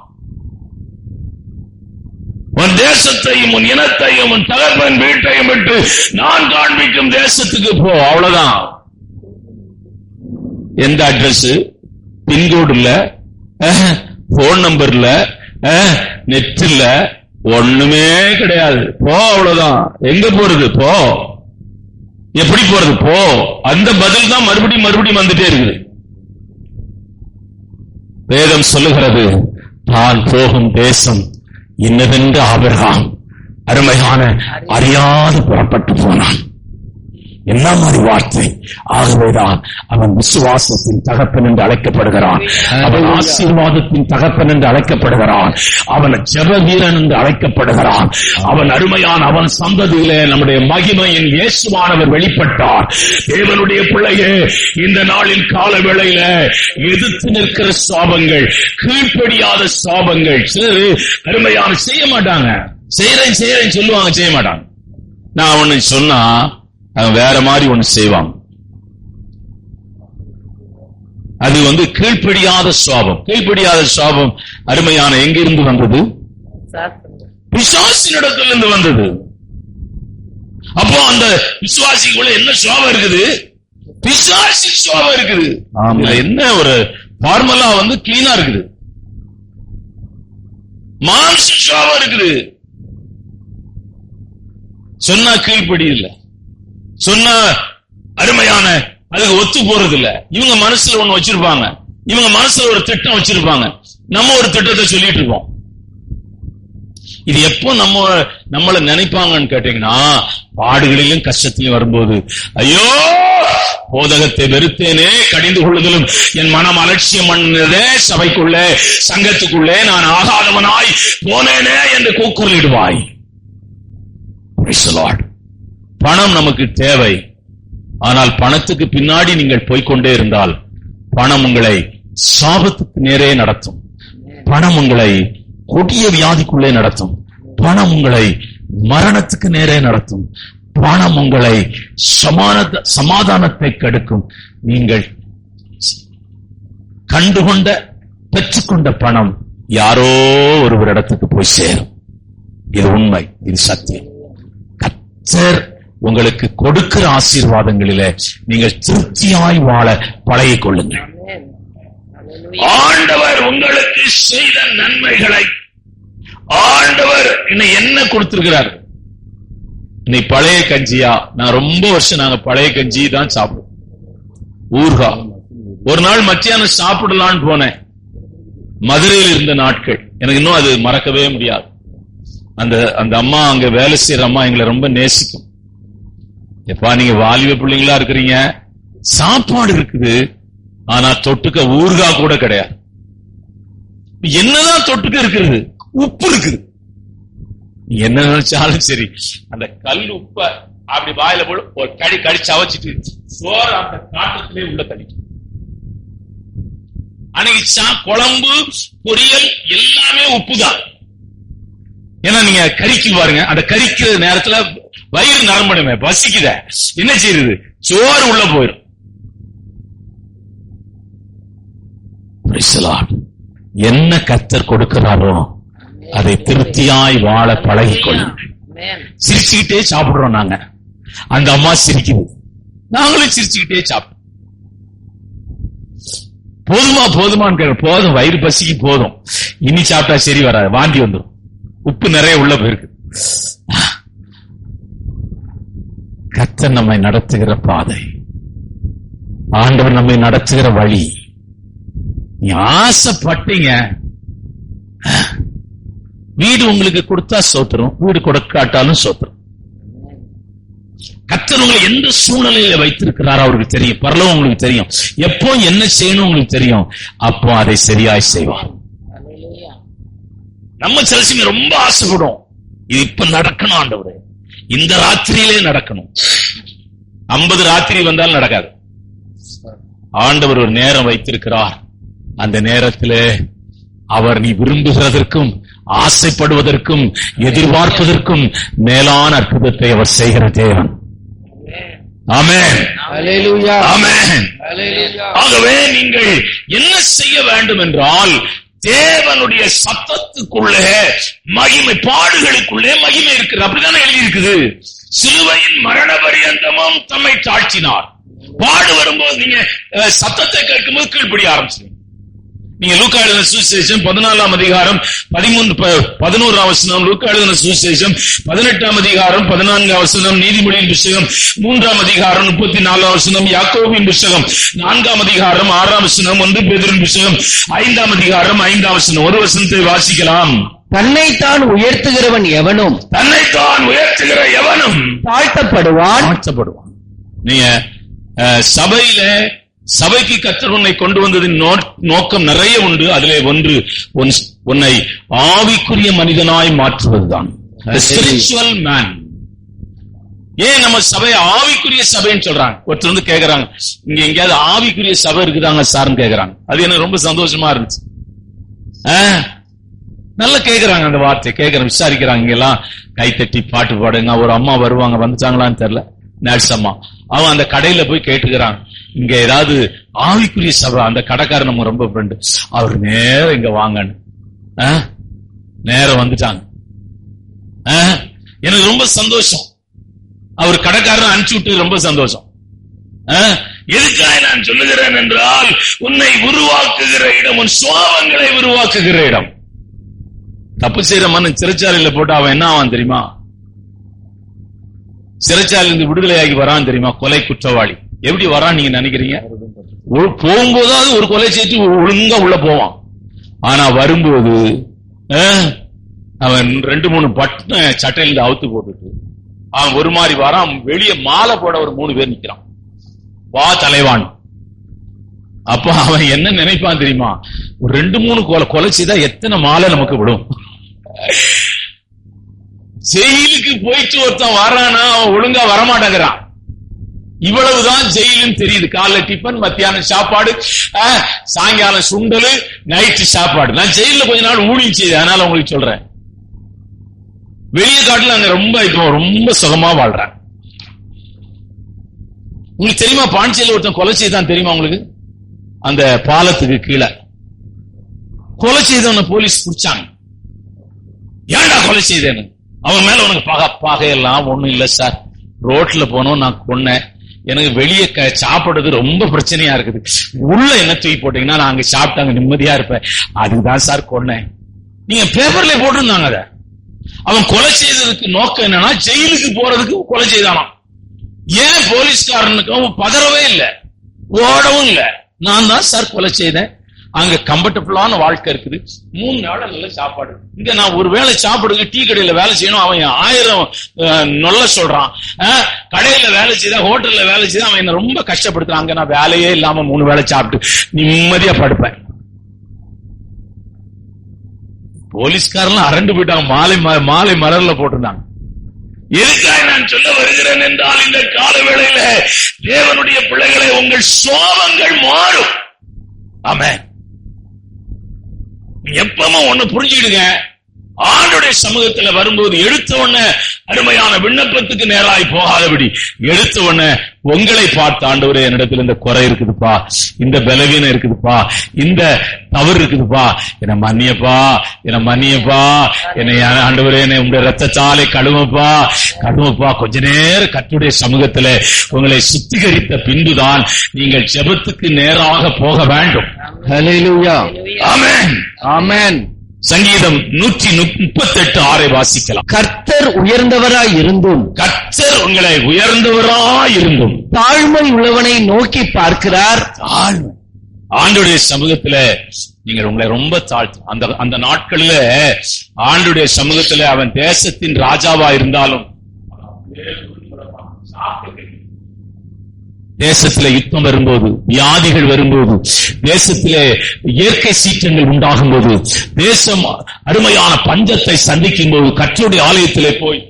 உன் தேசத்தையும் உன் இனத்தையும் உன் தகப்பன் வீட்டையும் விட்டு நான் காண்பிக்கும் தேசத்துக்கு போ, அவ்வளவுதான். எந்த அட்ரஸ், பின்கோடு இல்ல, போன் நம்பர் இல்ல, நெட் இல்ல, ஒண்ணுமே கிடையாது. போ, அவ்வளவுதான். எங்க போறது? போ. எப்படி போறது? போ. அந்த பதில் தான் மறுபடியும் வந்துட்டே இருக்குது. வேதம் சொல்லுகிறது, நான் போகும் தேசம் இன்னதென்று ஆபிரகாம் அருமையான அறியாது புறப்பட்டு போனான். என்ன மாதிரி வார்த்தை! ஆகவேதான் அவன் விசுவாசத்தின் தகப்பன் என்று அழைக்கப்படுகிறான். அவன் ஆசீர்வாதத்தின் தகப்பன் என்று அழைக்கப்படுகிறான். அவன் ஜெப வீரன் என்று அழைக்கப்படுகிறான். அவன் அருமையான அவன் சந்ததியிலே நம்முடைய மகிமையின் இயேசுவானவர் வெளிப்பட்டார். தேவனுடைய பிள்ளையே, இந்த நாளில் கால வேளையில எதிர்த்து நிற்கிற சாபங்கள், கீழ்ப்படியாத சாபங்கள், சிலர் அருமையான செய்ய மாட்டாங்க. செய்யறேன் சொல்லுவாங்க, செய்ய மாட்டாங்க. நான் ஒன்னு சொன்னா வேற மாதிரி ஒண்ணு செய்வாங்க. அது கீழ்ப்படியாத சுவாபம். கீழ்ப்படியாத சுவாபம் அருமையான எங்கிருந்து வந்தது? பிசாசினிடத்திலிருந்து வந்தது. அப்போ அந்த விசுவாசிக்குள்ள என்ன சுவாபம் இருக்குது? பிசாசி சுவாபம் இருக்குது. என்ன ஒரு ஃபார்முலா கிளீனா இருக்குது. மாம்ச சுவாபம் இருக்குது. சொன்னா கீழ்ப்படி இல்ல, சொன்ன அருமையான அதுக்கு ஒத்து போறது இல்ல. இவங்க மனசுல ஒண்ணு வச்சிருப்பாங்க, இவங்க மனசுல ஒரு திட்டம் வச்சிருப்பாங்க, நம்ம ஒரு திட்டத்தை சொல்லிட்டு இருப்போம். இது எப்போ நம்மள நினைப்பாங்கன்னு கேட்டீங்கன்னா, பாடுகளிலும் கஷ்டத்திலும் வரும்போது, ஐயோ போதகத்தை வெறுத்தேனே, கடிந்து கொள்ளுதலும் என் மனம் அலட்சியம் பண்ணதே, சபைக்குள்ளே சங்கத்துக்குள்ளே நான் ஆகாதவனாய் போனேனே என்று கூக்குரலிடுவாய். பணம் நமக்கு தேவை. ஆனால் பணத்துக்கு பின்னாடி நீங்கள் போய்கொண்டே இருந்தால் பணம் உங்களை சாபத்துக்கு நேரே நடத்தும். பணம் உங்களை கொடிய வியாதிக்குள்ளே நடத்தும். பணம் உங்களை மரணத்துக்கு நேரே நடத்தும். பணம் உங்களை சமாதானத்தை கெடுக்கும். நீங்கள் கண்டுகொண்ட பெற்றுக்கொண்ட பணம் யாரோ ஒரு இடத்துக்கு போய் சேரும். இது உண்மை, இது சத்தியம். கர்த்தர் உங்களுக்கு கொடுக்கிற ஆசீர்வாதங்களிலே நீங்கள் திருப்தியாய் வாழ பழகிக் கொள்ளுங்கள். ஆண்டவர் உங்களுக்கு செய்த நன்மைகளை ஆண்டவர் என்ன கொடுத்திருக்கிறார்? நீ பழைய கஞ்சியா? நான் ரொம்ப வருஷம் நாங்க பழைய கஞ்சி தான் சாப்பிடுவோம். ஊர்கா ஒரு நாள் மத்தியானம் சாப்பிடலான்னு போனேன். மதுரையில் இருந்த நாட்கள் எனக்கு இன்னும் அது மறக்கவே முடியாது. அந்த அம்மா, அங்க வேலை செய்யற அம்மா எங்களை ரொம்ப நேசிக்கும். எப்பா, நீங்க வாலிப பிள்ளைங்களா இருக்கிறீங்க, சாப்பாடு இருக்குது, ஆனா தொட்டுக்க ஊர்கா கூட கிடையாது. என்னதான் தொட்டுக்க இருக்கிறது? உப்பு இருக்குது. என்ன நினைச்சாலும் சரி, அந்த கல் உப்ப அப்படி வாயில போல ஒரு கடிச்சு அவச்சிட்டு சோறு அந்த காட்டத்திலே உள்ள கழிக்கும். அன்னைக்கு குழம்பு பொரியல் எல்லாமே உப்புதான். ஏன்னா நீங்க கறிக்கு பாருங்க, அந்த கறிக்கிற நேரத்துல வயிறு நரம்பணுமே, பசிக்குத, என்ன செய்யுது, சோறு உள்ள போயிடும். என்ன கர்த்தர் கொடுக்கிறாரோ அதை திருப்தியாய் வாழ பழகிக்கொள்ளும். சிரிச்சுக்கிட்டே சாப்பிடுறோம் நாங்க, அந்த அம்மா சிரிக்குது, நாங்களும் சிரிச்சுக்கிட்டே சாப்பிடுறோம். போதுமா போதுமான்னு, போதும், வயிறு பசிக்கு போதும், இனி சாப்பிட்டா சரி வராது, வாந்தி வந்துடும், உப்பு நிறைய உள்ள போயிருக்கு. கர்த்தர் நம்மை நடத்துகிற பாதை, ஆண்டவர் நம்மை நடத்துகிற வழி. நீ ஆசைப்பட்டீங்க, வீடு உங்களுக்கு கொடுத்தா சோத்திரம், வீடு கொடுக்காட்டாலும் சோத்திரம். கர்த்தர் உங்களை எந்த சூழ்நிலையில வைத்திருக்கிறாரோ அவருக்கு தெரியும், பரலோகம் உங்களுக்கு தெரியும், எப்போ என்ன செய்யணும் உங்களுக்கு தெரியும், அப்போ அதை சரியாய் செய்வார். நம்ம சில சமயம் ரொம்ப ஆசைப்படும், இது இப்ப நடக்கணும் ஆண்டவரே, இந்த ராத்திரியிலே நடக்கணும். 50 ராத்திரி வந்தாலும் நடக்காது. ஆண்டவர் ஒரு நேரம் வைத்திருக்கிறார், அந்த நேரத்திலே அவர் நீ விரும்புகிறதற்கும் ஆசைப்படுவதற்கும் எதிர்பார்ப்பதற்கும் மேலான அற்புதத்தை அவர் செய்கிற தேவன். ஆமென், அல்லேலூயா, ஆமென். ஆகவே நீங்கள் என்ன செய்ய வேண்டும் என்றால், தேவனுடைய சத்தத்துக்குள்ளே மகிமை, பாடுகளுக்குள்ளே மகிமை இருக்குது. அப்படித்தானே எழுதி இருக்குது. சிலுவையின் மரண பரியந்தமும் தம்மை தாழ்த்தினார். பாடு வரும்போது நீங்க சத்தத்தை கேட்கும்போது கீழ்ப்படிய ஆரம்பிச்சு. நீங்க லூக்கா எழுதின சுவிசேஷம் 14ஆம் அதிகாரம் 11ஆம் வசனம், லூக்கா எழுதின சுவிசேஷம் 18ஆம் அதிகாரம் 14ஆம் வசனம், நீதிமொழியின் புத்தகம் 3ஆம் அதிகாரம் 34ஆம் வசனம், யாக்கோபின் புத்தகம் 4ஆம் அதிகாரம் 6ஆம் வசனம், 1 பேதுருவின் புத்தகம் 5ஆம் அதிகாரம் 5ஆம் வசனம். ஒரு வசனத்தை வாசிக்கலாம். தன்னைத்தான் உயர்த்துகிறவன் எவனும், தன்னைத்தான் உயர்த்துகிற எவனும் தாழ்த்தப்படுவான். நீங்க சபைக்கு கர்த்தர் உன்னை கொண்டு வந்ததின் நோக்கம் நிறைய உண்டு. அதிலே ஒன்று உன்னை ஆவிக்குரிய மனிதனாய் மாற்றுவதுதான், ஸ்பிரிச்சுவல் மேன். ஏன் நம்ம சபை ஆவிக்குரிய சபைன்னு சொல்றாங்க? ஒருத்தர் வந்து கேக்குறாங்க, இங்க எங்கேயாவது ஆவிக்குரிய சபை இருக்குதாங்க சார்னு கேக்குறாங்க. அது எனக்கு ரொம்ப சந்தோஷமா இருந்துச்சு. நல்லா கேக்குறாங்க, அந்த வார்த்தை கேக்குறாங்க, விசாரிக்கிறாங்க. இங்க எல்லாம் கைத்தட்டி பாட்டு பாடுங்க. ஒரு அம்மா வருவாங்க, வந்துட்டாங்களான்னு தெரியல, நர்ஸ் அம்மா. அவன் அந்த கடையில போய் கேட்டுக்கிறாங்க, இங்க ஏதாவது ஆவிக்குரிய சபை. அந்த கடைக்காரன் நம்ம ரொம்ப ஃப்ரெண்டு, அவர் நேரம் இங்க வாங்கன்னு நேரம் வந்துட்டாங்க. எனக்கு ரொம்ப சந்தோஷம். அவர் கடைக்காரன் அனுப்பிச்சு விட்டு ரொம்ப சந்தோஷம். எதுக்காக நான் சொல்லுகிறேன் என்றால், உன்னை உருவாக்குகிற இடம், உன் சுவாபங்களை உருவாக்குகிற இடம். தப்பு செய்யற மன்னன் சிறைச்சாலையில போட்டு அவன் என்ன ஆவான் தெரியுமா? சிறைச்சாலையிலிருந்து விடுதலையாகி வரான் தெரியுமா? கொலை குற்றவாளி. எப்படி வரான் நீங்க நினைக்கிறீங்க? போகும்போதாவது ஒரு கொலை செய்து ஒழுங்கா உள்ள போவான். ஆனா வரும்போது அவன் 2-3 பட்டனை சட்டையிலிருந்து அவுத்து போட்டுட்டு அவன் ஒரு மாதிரி வரான். வெளியே மாலை போட ஒரு 3 பேர் நிக்கிறான், வா தலைவான். அப்ப அவன் என்ன நினைப்பான் தெரியுமா? ஒரு 2-3 கொலை செய்தா எத்தனை மாலை நமக்கு விடும். ஜெயிலுக்கு போயிட்டு ஒருத்தன் வரானா அவன் ஒழுங்கா வரமாட்டேங்கிறான். இவ்வளவுதான் ஜெயிலும் தெரியுது. காலைல டிபன், மத்தியானம் சாப்பாடு, சாயங்காலம் சுண்டலு, நைட்டு சாப்பாடு. நான் ஜெயில கொஞ்ச நாள் ஊழியம் செய்தேன், அதனால உங்களுக்கு சொல்றேன். வெளியே காட்டுல அங்க ரொம்ப சுகமா வாழ்றாங்க. உங்களுக்கு தெரியுமா, பாண்டிச்சேரியில ஒருத்தன் கொலை செய்தான் தெரியுமா உங்களுக்கு? அந்த பாலத்துக்கு கீழே கொலை செய்தவன போலீஸ் பிடிச்சாங்க. ஏன்டா கொலை செய்தேன்னு. அவன் மேல உனக்கு பகையெல்லாம் ஒண்ணும் இல்ல சார், ரோட்ல போனோம், நான் கொன்னேன், எனக்கு வெளியே சாப்பிடுறது ரொம்ப பிரச்சனையா இருக்குது, உள்ள என்ன தூக்கி போட்டீங்கன்னா நான் அங்க சாப்பிட்டாங்க நிம்மதியா இருப்பேன், அதுதான் சார் கொன்னேன். நீங்க பேப்பர்ல போட்டிருந்தாங்க அத. அவன் கொலை செய்ததுக்கு நோக்கம் என்னன்னா, ஜெயிலுக்கு போறதுக்கு கொலை செய்தானாம். ஏன் போலீஸ்காரனுக்கு அவன் பதறவே இல்லை, ஓடவும் இல்லை. நான் தான் சார் கொலை செய்தேன். அங்க கம்ஃபர்டபுளான வாழ்க்கை இருக்குது, 3 நாள் நல்ல சாப்பாடு. இங்க நான் ஒரு வேளை சாப்பிடுங்க, டீ கடையில வேலை செய்யணும், அவன் 1000 நொல்ல சொல்றான். கடையில வேலை செய்தா, ஹோட்டல்ல வேலை செய்தா அவன் என்ன ரொம்ப கஷ்டப்படுத்துறான். அங்க நான் வேலையே இல்லாம 3 வேளை சாப்பிட்டு நிம்மதியா படுப்பேன். போலீஸ்காரெல்லாம் அரண்டு போயிட்டாங்க, மாலை மலர்ல போட்டிருந்தாங்க. எதுக்காக நான் சொல்ல வருகிறேன் என்றால், இந்த கால வேளையில தேவனுடைய பிள்ளைகளை உங்கள் சோபங்கள் மாறும். ஆமென். எப்பமா ஒண்ணு புரிஞ்சுக்கிடுங்க, ஆண்டவருடைய சமூகத்துல வரும்போது எடுத்த உடனே அருமையான விண்ணப்பத்துக்கு நேராய் போகாதபடி எடுத்த உடனே உங்களை பார்த்து, ஆண்டவரே என்னிடத்துல இந்த குறை இருக்குதுப்பா, இந்த பலவீனம் இருக்குதுப்பா, இந்த தவறு இருக்குதுப்பா, என்னை மன்னியப்பா, என்னை மன்னியப்பா, என்னை ஆண்டவரே என்னை உங்களுடைய ரத்தத்தாலே கழுவப்பா. கொஞ்ச நேரம் கர்த்தருடைய சமூகத்துல உங்களை சுத்திகரித்த பின்புதான் நீங்கள் ஜெபத்துக்கு நேராக போக வேண்டும். ஹல்லேலூயா. ஆமென். ஆமென். சங்கீதம் 138:6 வாசிக்கலாம். கர்த்தர் உயர்ந்தவராய் இருந்தும், கர்த்தர் உங்களை உயர்ந்தவராய் இருந்தும் தாழ்மை உள்ளவனை நோக்கி பார்க்கிறார். ஆண்டவருடைய சமூகத்துல நீங்கள் உங்களை ரொம்ப தாழ்த்து. அந்த நாட்கள்ல ஆண்டவருடைய சமூகத்துல அவன் தேசத்தின் ராஜாவா இருந்தாலும், தேசத்திலே யுத்தம் வரும்போது, வியாதிகள் வரும்போது, தேசத்திலே இயற்கை சீற்றங்கள் உண்டாகும் போது, தேசம் அருமையான பஞ்சத்தை சந்திக்கும் போது, கர்த்தருடைய ஆலயத்திலே போய்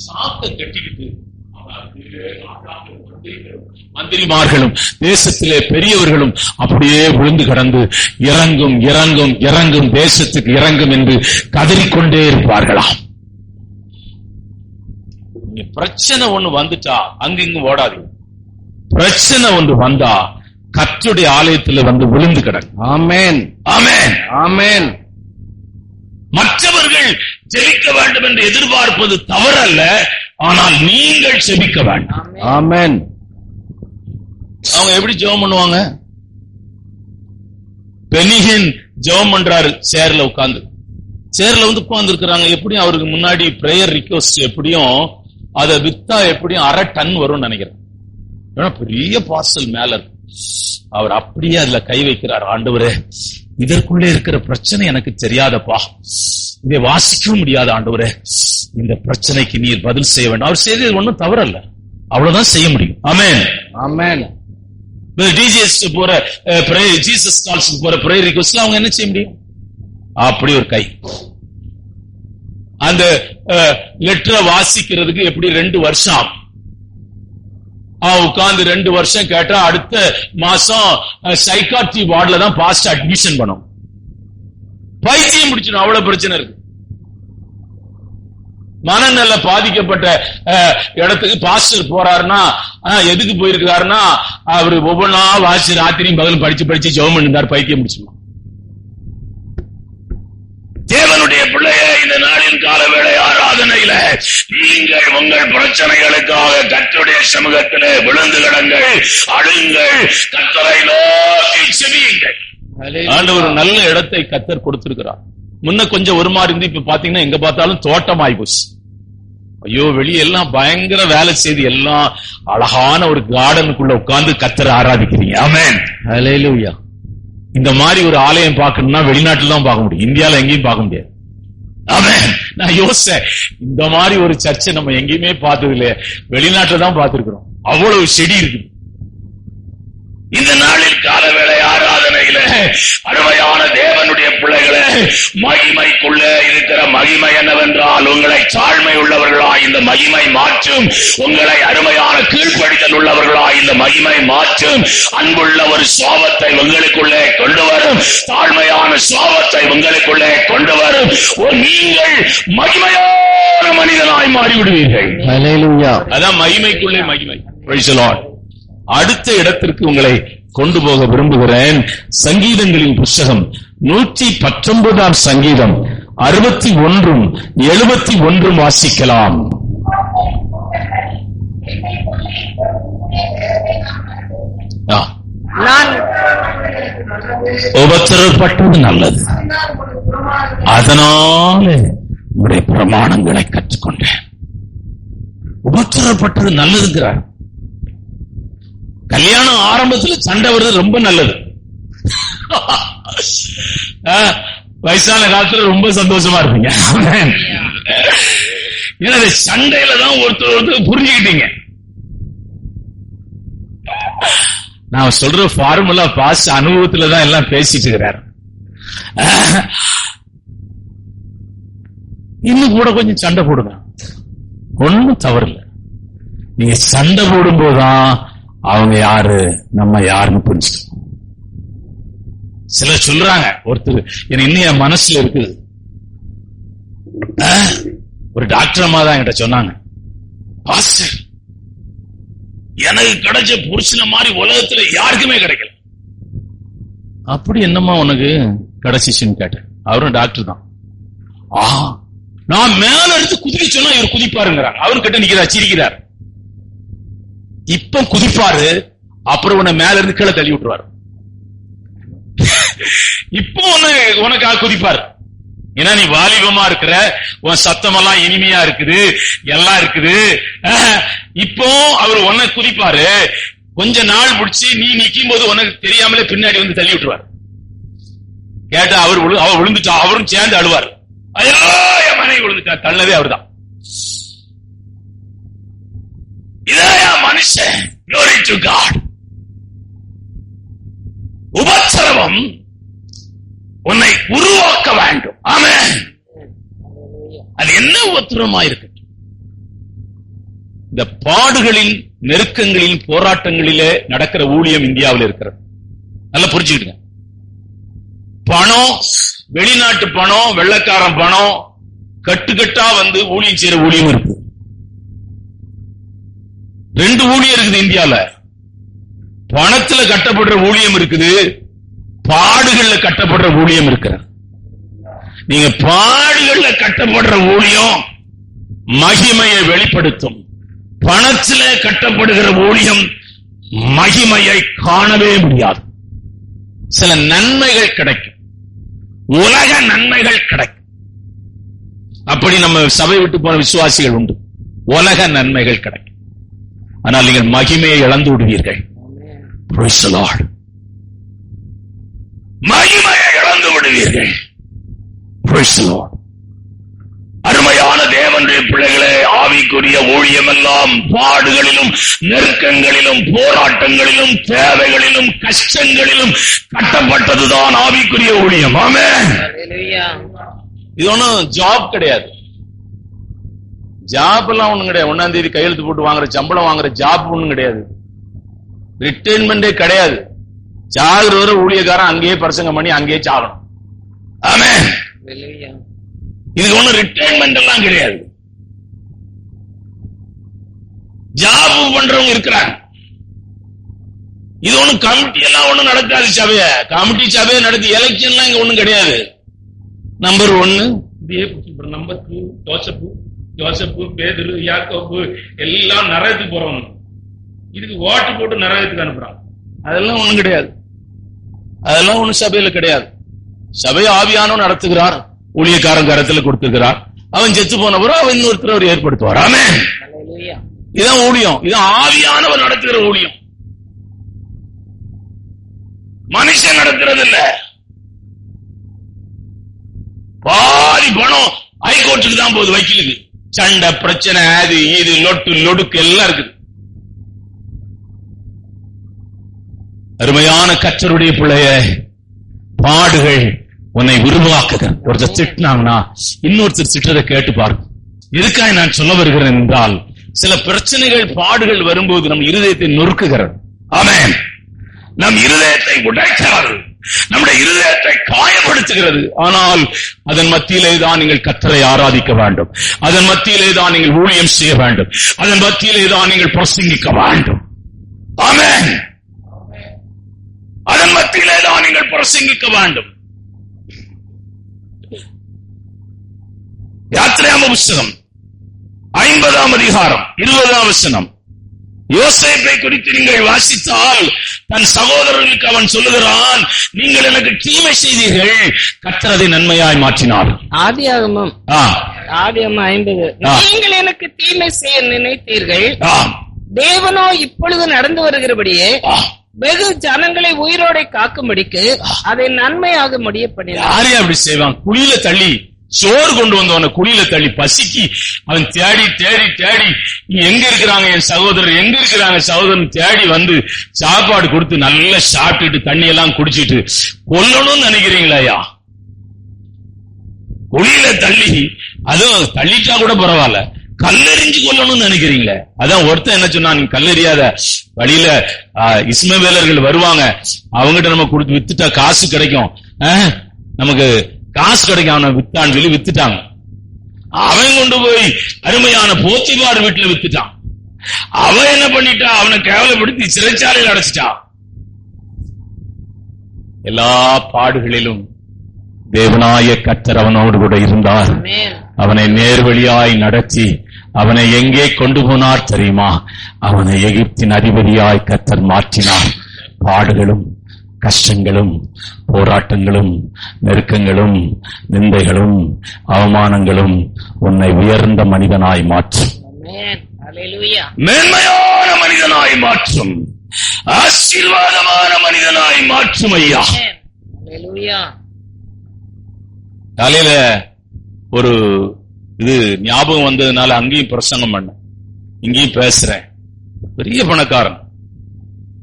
சாக்க கட்டிக்கிட்டு மந்திரிமார்களும் தேசத்திலே பெரியவர்களும் அப்படியே விழுந்து கடந்து இறங்கும் தேசத்துக்கு இறங்கும் என்று கதறிக்கொண்டே இருப்பார்களாம். பிரச்சனை ஒண்ணு வந்துட்டா அங்கிங்கும் ஓடாதீங்க. பிரச்சனை ஒன்று வந்தா கர்த்தருடைய ஆலயத்தில் வந்து விழுந்து கிடக்கு. ஆமென். ஆமென். ஆமென். மற்றவர்கள் ஜெபிக்க வேண்டும் என்று எதிர்பார்ப்பது தவறல்ல, ஆனால் நீங்கள் ஜெபிக்க வேண்டும். ஆமென். அவங்க எப்படி ஜெபம் பண்ணுவாங்க? பெனிஹின் ஜெபம் பண்றாரு, சேர்ல உட்கார்ந்து உட்கார்ந்து இருக்கிறாங்க. எப்படியும் அவருக்கு முன்னாடி பிரேயர் ரிக்வெஸ்ட் எப்படியும் அதை வித்தா எப்படியும் 1/2 டன் வரும்னு நினைக்கிறேன். பெரிய பார்சல் மேல இருக்கு. அவர் அப்படியே அதுல கை வைக்கிறார். ஆண்டவரே, இதற்குள்ளே இருக்கிற பிரச்சனை எனக்கு தெரியாதப்பா, இதை வாசிக்கவும் முடியாத ஆண்டவரே, இந்த பிரச்சனைக்கு நீர் பதில் செய்ய வேண்டும். அவர் செய்தது ஒன்றும் தவறல்ல, அவ்வளவுதான் செய்ய முடியும். ஆமென். ஆமென். ஜீசஸ் போற ஜீசஸ் கால்ஸ்க்கு போற பிரேயர் ரிக்வெஸ்ட்ல அவங்க என்ன செய்ய முடியும்? அப்படி ஒரு கை. அந்த லெட்டரை வாசிக்கிறதுக்கு எப்படி 2 வருஷம் உட்கார்ந்து 2 வருஷம் கேட்டா அடுத்த மாசம் சைக்காட்ரி வார்டுல தான் பாஸ்ட் அட்மிஷன் பண்ணும். பைத்தியம் முடிச்சிடும், அவ்வளவு பிரச்சனை இருக்கு. மனநல பாதிக்கப்பட்ட இடத்துக்கு பாஸ்டர் போறாருன்னா எதுக்கு போயிருக்காருன்னா அவரு ஒவ்வொன்னா வாசி ராத்திரியும் பகலும் படிச்சு ஜெபம் பண்ணிருந்தார். பைத்தியம் முடிச்சிடும். தேவனுடைய பிள்ளையே, இந்த நாளின் கால வேளை ஆராதனையில நீங்கள் உங்கள் பிரச்சனைகளுக்காக கர்த்தருடைய சமூகத்திலே விழுந்து கிடங்கள், அழுங்கள், கர்த்தரை நோக்கி செபியுங்கள். ஆண்டவர் ஒரு நல்ல இடத்தை கர்த்தர் கொடுத்திருக்கிறார். முன்ன கொஞ்சம் ஒரு மாதிரி இருந்து இப்ப பாத்தீங்கன்னா எங்க பார்த்தாலும் தோட்டமாய் போச்சு. ஐயோ, வெளியெல்லாம் பயங்கர வேலை செய்து எல்லாம் அழகான ஒரு கார்டனுக்குள்ள உட்கார்ந்து கர்த்தரை ஆராதிக்கிறீங்க. ஆமென். ஹல்லேலூயா. இந்த மாதிரி ஒரு ஆலயம் பார்க்கணும்னா வெளிநாட்டுல தான் பார்க்க முடியும், இந்தியால எங்கேயும் பார்க்க முடியாது. ஆமென். நான் யோசிச்சேன், இந்த மாதிரி ஒரு சர்ச்சை நம்ம எங்கேயுமே பார்த்தது இல்லையே, வெளிநாட்டுல தான் பார்த்திருக்கிறோம். அவ்வளவு செடி இருக்கு. இந்த நாளில் காலவேளை ஆராதனையில அருமையான தேவனுடைய பிள்ளைகளே, மகிமைக்குள்ளே இருக்கிற மகிமை என்னவென்றால் உங்களை தாழ்மை உள்ளவர்களாய் இந்த மகிமை மாற்றும், உங்களை அருமையான கீழ்ப்படிதல் உள்ளவர்களாய் இந்த மகிமை மாற்றும், அன்புள்ள ஒரு சுபாவத்தை உங்களுக்குள்ளே கொண்டு வரும், தாழ்மையான சுபாவத்தை உங்களுக்குள்ளே கொண்டு வரும். நீங்கள் மகிமையான மனிதனாய் மாறிவிடுவீர்கள். ஹல்லேலூயா. அதான் மகிமைக்குள்ளே மகிமை. Price the Lord. அடுத்த இடத்திற்கு உங்களை கொண்டு போக விரும்புகிறேன். சங்கீதங்களின் புஸ்தகம் 119 சங்கீதம் 61 71 வாசிக்கலாம். நான் உபத்திரப்பட்டது நல்லது, அதனால உங்களுடைய பிரமாணங்களை கற்றுக்கொண்டேன். உபத்திரப்பட்டது நல்லதுங்கிறார். கல்யாணம் ஆரம்பத்துல சண்டை வருது ரொம்ப நல்லது. வயசான காலத்துல ரொம்ப சந்தோஷமா இருப்பீங்க. ஏன்னா சண்டையில தான் ஒருத்தர் புரிஞ்சுக்கிட்டீங்க. நான் சொல்ற ஃபார்முலா பாஸ் அனுபவத்துல தான் எல்லாம் பேசிட்டு இருக்கிறார். இன்னும் கூட கொஞ்சம் சண்டை போடுங்க, ஒன்னும் தவறில்லை. நீங்க சண்டை போடும்போதுதான் அவங்க யாரு நம்ம யாருன்னு புரிஞ்சுக்கணும். சிலர் சொல்றாங்க, ஒருத்தர் இன்னும் என் மனசுல இருக்குது, ஒரு டாக்டர் அம்மா தான் என்கிட்ட சொன்னாங்க, பாஸ்டர் எனக்கு கிடைச்ச புருஷன மாதிரி உலகத்துல யாருக்குமே கிடைக்கல. அப்படி என்னமா உனக்கு கிடைச்சிச்சுன்னு கேட்டேன். அவரும் டாக்டர் தான். நான் மேல எடுத்து குதிக்க சொன்னா இவர் குதிப்பாருங்கிறாங்க. அவரு கிட்ட நிக்கிறார், சிரிக்கிறார். இப்ப குதிப்பாரு, அப்புறம் உன்னை மேல இருந்து கீழே தள்ளி விட்டுருவாரு. இப்போ உனக்காக குதிப்பாரு. ஏன்னா நீ வாலிபமா இருக்கிற, உன் சத்தமெல்லாம் இனிமையா இருக்குது, எல்லாம் இருக்குது. இப்போ அவர் உன்னை குதிப்பாரு. கொஞ்ச நாள் முடிச்சு நீ நிக்கும் போது உனக்கு தெரியாமலே பின்னாடி வந்து தள்ளி விட்டுருவார். கேட்டா அவர் விழுந்துட்டா, அவரும் சேர்ந்து அழுவார். ஐயோ என் மனைவி விழுந்துட்டா. தள்ளதே அவர்தான். இதையா மனுஷன்? Glory to God. உபத்திரவம் உன்னை உருவாக்க வேண்டும். ஆமென். அது என்ன உபத்திரவமா இருக்கட்டும், இந்த பாடுகளின், நெருக்கங்களின், போராட்டங்களிலே நடக்கிற ஊழியம் இந்தியாவில் இருக்கிறது. நல்லா புரிஞ்சுக்கிடுங்க. பணம், வெளிநாட்டு பணம், வெள்ளைக்காரன் பணம் கட்டுக்கட்டா வந்து ஊழியம் செய்யற ஊழியம் இருக்கு. 2 ஊழியம் இருக்குது இந்தியால. பணத்துல கட்டப்படுற ஊழியம் இருக்குது, பாடுகள்ல கட்டப்படுற ஊழியம் இருக்கிறது. நீங்க பாடுகள்ல கட்டப்படுற ஊழியம் மகிமையை வெளிப்படுத்தும். பணத்தில கட்டப்படுகிற ஊழியம் மகிமையை காணவே முடியாது. சில நன்மைகள் கிடைக்கும், உலக நன்மைகள் கிடைக்கும். அப்படி நம்ம சபை விட்டு போன விசுவாசிகள் உண்டு. உலக நன்மைகள் கிடைக்கும், ஆனால் நீங்கள் மகிமையை இழந்து விடுவீர்கள். Praise the Lord. மகிமையை இழந்து விடுவீர்கள். Praise the Lord. அருமையான தேவனுடைய பிள்ளைகளே, ஆவிக்குரிய ஊழியம் எல்லாம் பாடுகளிலும், நெருக்கங்களிலும், போராட்டங்களிலும், தேவைகளிலும், கஷ்டங்களிலும் கட்டப்பட்டதுதான் ஆவிக்குரிய ஊழியம். ஆமென். இது ஒண்ணும் ஜாப் கிடையாது. ஜாப் எல்லாம் ஒண்ணும் கிடையாது. 1ஆம் தேதி கையெழுத்து போட்டு வாங்குற சம்பளம் வாங்குற ஜாப் ஒண்ணும் கிடையாது. ரிட்டைர்மெண்டே கிடையாது. சாகுற வரை ஊழியக்காரன் அங்கேயே பிரசங்கம் பண்ணி அங்கேயே சாகணும். ஆமென். இதுக்கு ஒண்ணு ரிட்டைர்மெண்ட் எல்லாம் கிடையாது. ஜாப் பண்றவங்க இருக்கிறாங்க. இது ஒண்ணும் கமிட்டி எல்லாம் ஒண்ணும் நடக்காது. சபைய கமிட்டி சபையை நடத்தி எலெக்ஷன் எல்லாம் இங்க ஒண்ணும் கிடையாது. நம்பர் 1 நம்பர் 2 ஜோசப்பு, பேதுரு, யாக்கோபு எல்லாம் நரகத்துக்கு போறவங்க. இதுக்கு ஓட்டு போட்டு நரகத்துக்கு அனுப்புறாங்க. அதெல்லாம் ஒண்ணும் கிடையாது. அதெல்லாம் ஒண்ணும் சபையில கிடையாது. சபை ஆவியானவன் நடத்துகிறார், ஊழியக்காரன் கரத்துல கொடுத்துக்கிறார். அவன் செத்து போன பிறகு அவன் இன்னொருத்தர் ஏற்படுத்துவார். ஆமென். இதான் ஊழியம். இதான் ஆவியானவர் நடத்துகிற ஊழியம். மனுஷன் நடத்துறது இல்ல. பாதி பணம் ஹைகோர்ட்டுக்கு தான் போகுது, வக்கீலுக்கு. சண்டை, பிரச்சனை, அது இது, லொட்டு லொடுக்கு எல்லாம் இருக்குது. அருமையான கர்த்தருடைய பிள்ளைய, பாடுகள் உன்னை உருவாக்குக. ஒருத்தர் திட்டினாங்கன்னா இன்னொருத்தர் திட்டத்தை கேட்டு பாருங்க. எதுக்காக நான் சொல்ல வருகிறேன் என்றால், சில பிரச்சனைகள், பாடுகள் வரும்போது நம் இருதயத்தை நொறுக்குகிறது. ஆமென். நம் இருதயத்தை உடைக்கிறது, நம்முடைய இருதயத்தை காயப்படுத்துகிறது. ஆனால் அதன் மத்தியிலே தான் நீங்கள் கர்த்தரை ஆராதிக்க வேண்டும். அதன் மத்தியிலே தான் நீங்கள் ஊழியம் செய்ய வேண்டும். அதன் மத்தியிலே தான் நீங்கள் பிரசங்கிக்க வேண்டும். ஆமென். அதன் மத்தியிலே தான் நீங்கள் பிரசங்கிக்க வேண்டும். யாத்திராகம புஸ்தகம் 50ஆம் அதிகாரம் 20ஆம் வசனம். யோசேப்பை குறித்து நீங்கள் வாசித்தால், தன் சகோதரர்களுக்கு அவன் சொல்லுகிறான், நீங்கள் எனக்கு தீமை செய்தீர்கள், கர்த்தர் அதை நன்மையாய் மாற்றினார். ஆதியாகமம் 50. நீங்கள் எனக்கு தீமை செய்ய நினைத்தீர்கள், தேவனோ இப்பொழுது நடந்து வருகிறபடியே வெகு ஜனங்களை உயிரோட காக்கும்படிக்கு அதை நன்மையாக முடிய பண்ணினார். யாரே அப்படி செய்வான்? குழியில தள்ளி சோறு கொண்டு வந்தவன குழியில தள்ளி பசிக்கு அவன் தேடி தேடி தேடி, எங்க இருக்கிறாங்க என் சகோதரர், எங்க இருக்கிறாங்க சகோதரன் தேடி வந்து சாப்பாடு கொடுத்து நல்லா சாப்பிட்டுட்டு தண்ணி எல்லாம் குடிச்சிட்டு கொல்லணும்னு நினைக்கிறீங்களா? குழியில தள்ளி, அதுவும் தள்ளிட்டா கூட பரவாயில்ல, கல்லெறிஞ்சு கொல்லணும்னு நினைக்கிறீங்களே? அதான் ஒருத்தன் என்ன சொன்னா, நீ கல்லெறியாத, வழியில இஸ்மவேலர்கள் வருவாங்க, அவங்ககிட்ட நம்ம கொடுத்து வித்துட்டா காசு கிடைக்கும், நமக்கு காசு கிடைக்கும், அவனை வித்தான்னு சொல்லி வித்துட்டாங்க. அவன் கொண்டு போய் அருமையான போத்திபார் வீட்டுல வித்துட்டான். அவன் என்ன பண்ணிட்டா, அவனை கேவலப்படுத்தி சிறைச்சாலையில் அடைச்சிட்டான். எல்லா பாடுகளிலும் தேவனாய கர்த்தர் அவனோடு கூட இருந்தார். அவனை நேர்வழியாய் நடத்தி அவனை எங்கே கொண்டு போனார் தெரியுமா? அவனை எகிப்தின் அதிபதியாய் கர்த்தர் மாற்றினார். பாடுகளும் கஷ்டங்களும் போராட்டங்களும் நெருக்கங்களும் நிந்தைகளும் அவமானங்களும் உன்னை உயர்ந்த மனிதனாய் மாற்றும், மேன்மையான மனிதனாய் மாற்றும், ஆசீர்வாதமான மனிதனாய் மாற்றும். ஐயா, காலையில ஒரு இது ஞாபகம் வந்ததுனால அங்கேயும் பிரசங்கம் பண்ண, இங்கேயும் பேசுறேன். பெரிய பணக்காரன்,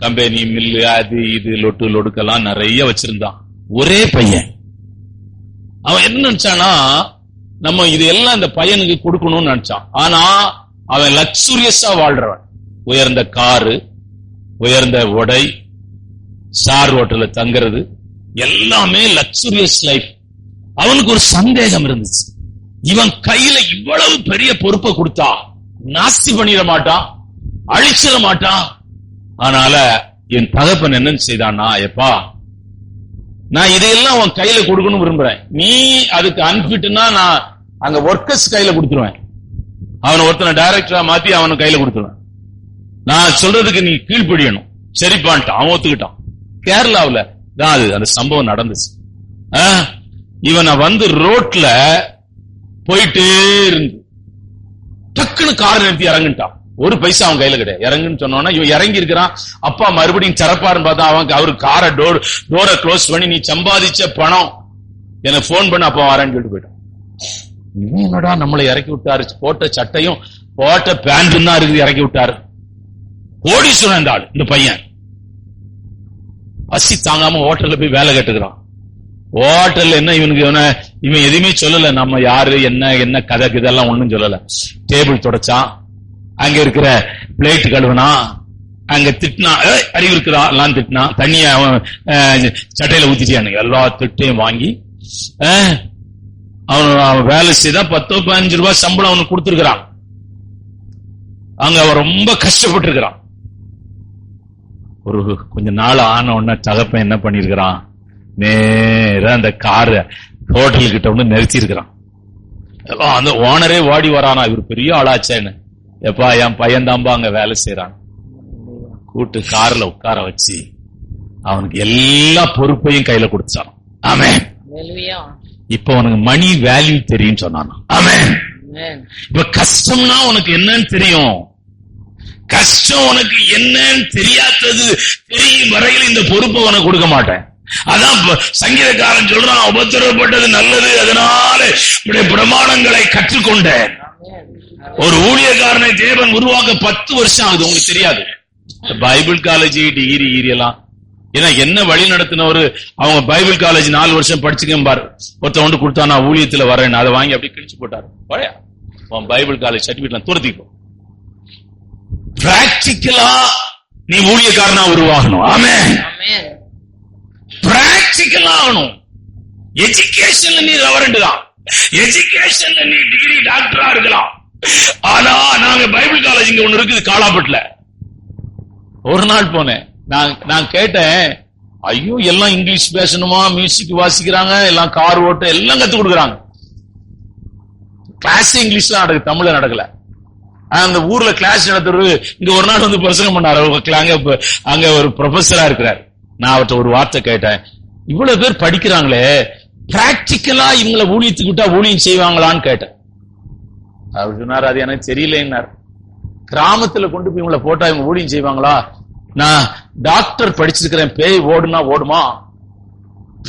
கம்பெனி மில்லு அது இது லொட்டு லொடுக்கெல்லாம் நிறைய வச்சிருந்தான். ஒரே பையன். அவன் என்ன நினைச்சானா, நம்ம இது எல்லாம் இந்த பையனுக்கு கொடுக்கணும்னு நினைச்சான். ஆனா அவன் லக்ஸூரியஸா வாழ்றவன். உயர்ந்த காரு, உயர்ந்த உடை, ஸ்டார் ஹோட்டல்ல தங்குறது, எல்லாமே லக்ஸூரியஸ் லைஃப். அவனுக்கு ஒரு சந்தேகம் இருந்துச்சு, இவன் கையில இவ்வளவு பெரிய பொறுப்பை கொடுத்தா நாஸ்தி பண்ணிட மாட்டான், அழிச்சிட மாட்டான். அதனால என் தகப்பன் என்னன்னு செய்தான்னா, எப்பா நான் இதையெல்லாம் உன் கையில கொடுக்கணும் விரும்புறேன், நீ அதுக்கு அன்பிட்டுனா நான் அங்க ஒர்க்கர்ஸ் கையில கொடுத்துருவேன், அவனை ஒருத்தனை டைரக்டரா மாத்தி அவனு கையில கொடுத்துருவேன், நான் சொல்றதுக்கு நீ கீழ்ப்படியணும். சரிப்பான்ட்டான், அவன் ஒத்துக்கிட்டான். கேரளாவுல தான் அது அந்த சம்பவம் நடந்துச்சு. இவனை வந்து ரோட்ல போயிட்டே இருந்து டக்குன்னு கார் நிறுத்தி இறங்குட்டான். ஒரு பைசா அவன் கையில கிடையாது. இறங்குன்னு சொன்னோன்னா இவன் இறங்கி இருக்கிறான். அப்பா மறுபடியும் திறப்பாருன்னு பார்த்தா அவரு காரை டோரை க்ளோஸ் பண்ணி, நீ சம்பாதிச்ச பணம் எனக்கு போன் பண்ண, அப்பா வரேன்னு சொல்லிட்டு போயிட்டான். என்னடா நம்மளை இறக்கி விட்டாரு, போட்ட சட்டையும் போட்ட பேண்டும் தான் இருக்குது, இறக்கி விட்டாரு. கோடீஸ்வரன் இந்த ஆள், இந்த பையன். பசி தாங்காம ஹோட்டல்ல போய் வேலை கட்டுக்கிறான். ஹோட்டல்ல என்ன இவனுக்கு இவன் எதுவுமே சொல்லல, நம்ம யாரு என்ன கதை இதெல்லாம் ஒண்ணும் சொல்லல. டேபிள் தொடச்சான், அங்க இருக்கிற பிளேட் கழுவுனா, அங்க திட்டினா, அறிவு இருக்கிறான் திட்டினா, தண்ணிய அவன் சட்டையில ஊத்திட்டானு, எல்லா திட்டையும் வாங்கி அவன் வேலை செய்தா 10-15 ரூபாய் சம்பளம் அவனுக்கு கொடுத்திருக்கிறான். அங்க அவன் ரொம்ப கஷ்டப்பட்டு இருக்கிறான். ஒரு கொஞ்ச நாள் ஆன உடனே தகப்பன் என்ன பண்ணிருக்கிறான், நேரா அந்த காரை ஹோட்டல் கிட்ட வந்து நிறுத்தி இருக்கிறான். அந்த ஓனரே வாடி வரானா, இவர் பெரிய ஆளாச்சேன்னு. எப்பா என் பையன் தாம்பா அங்க வேலை செய்யறான். கூட்டு கார்ல உட்கார வச்சு அவனுக்கு எல்லா பொறுப்பையும் கையில கொடுத்தான். ஆமென். இப்ப உனக்கு மணி வேல்யூ தெரியும் சொன்னான். ஆமென். இப்ப கஷ்டம்னா உனக்கு என்னன்னு தெரியும். கஷ்டம் உனக்கு என்னன்னு தெரியாதது தெரியும் வரையில் இந்த பொறுப்பை உனக்கு கொடுக்க மாட்டேன். அதான் சங்கீதக்காரன் சொல்றான், உபத்திரவப்பட்டது நல்லது, அதனால உடைய பிரமாணங்களை கற்றுக்கொண்டேன். ஒரு ஊழியக்காரனை தேவன் உருவாக்க 10 வருஷம் ஆகுது. உங்களுக்கு தெரியாது, பைபிள் காலேஜ் டிகிரி எல்லாம். ஏன்னா என்ன வழி நடத்தினவரு, அவங்க பைபிள் காலேஜ் 4 வருஷம் படிச்சுக்க பாரு, ஒருத்த ஒன்று கொடுத்தா நான் ஊழியத்துல வரேன், அதை வாங்கி அப்படி கிழிச்சு போட்டாரு. பழைய பைபிள் காலேஜ் சர்டிபிகேட் துரத்திக்கோ. பிராக்டிக்கலா நீ ஊழியக்காரனா உருவாகணும். ஆமென். பிராக்டிக்கலா ஆகணும். எஜுகேஷன்ல நீ ரெவரண்ட் தான், எஜுகேஷன்ல நீ டிகிரி டாக்டரா இருக்கலாம். ஆனா நாங்க பைபிள் காலேஜ் இங்க ஒண்ணு இருக்குது காலாப்பட்டுல. ஒரு நாள் போனேன், நான் கேட்டேன், ஐயோ எல்லாம் இங்கிலீஷ் பேசணுமா, மியூசிக் வாசிக்கிறாங்க, எல்லாம் கார் ஓட்ட எல்லாம் கத்து கொடுக்குறாங்க. கிளாஸ் இங்கிலீஷ்லாம் நடக்குது, தமிழ்ல நடக்கல. அந்த ஊர்ல கிளாஸ் நடத்துறது. இங்க ஒரு நாள் வந்து பிரசங்கம் பண்ணாரு, அங்க ஒரு ப்ரொஃபஸரா இருக்கிறார். நான் அவர்கிட்ட ஒரு வார்த்தை கேட்டேன், இவ்வளவு பேர் படிக்கிறாங்களே, பிராக்டிக்கலா இவங்களை ஊழியத்துக்கு விட்டா ஊழியம் செய்வாங்களான்னு கேட்டேன். அவர் சொன்னார், அது எனக்கு தெரியலன்னார். கிராமத்துல கொண்டு போய் இவங்களை போட்டா இவங்க ஊழியம் செய்வாங்களா? நான் டாக்டர் படிச்சிருக்கிறேன், பேய் ஓடுனா ஓடுமா?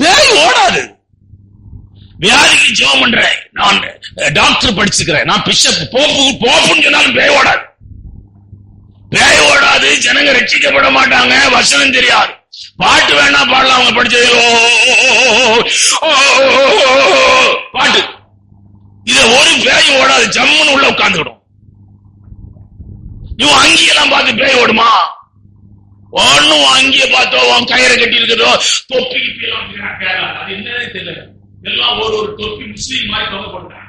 பேய் ஓடாது. வியாதிக்கு ஜெபம் பண்றேன், நான் டாக்டர் படிச்சிருக்கிறேன், நான் பிஷப் போப்புன்னு சொன்னாலும் பேய் ஓடாது. பேய் ஓடாது. ஜனங்க ரட்சிக்கப்பட மாட்டாங்க, வசனம் தெரியாது. பாட்டு வேணா பாடலாம், அவங்க படிச்சது பாட்டு. இத ஒரு பேய் ஓடாது, ஜம்முன்னு உள்ள உட்கார்ந்துடும். இவன் அங்கேயெல்லாம் பார்த்து பேய் ஓடுமா? ஒன்னும் அங்கேயே பார்த்தோ உன் கயிறை கட்டி இருக்கிறதோ தொப்பி அது என்னன்னே தெரியல. எல்லாம் ஒரு தொப்பி முஸ்லீம் மாதிரி தொங்க போட்டான்.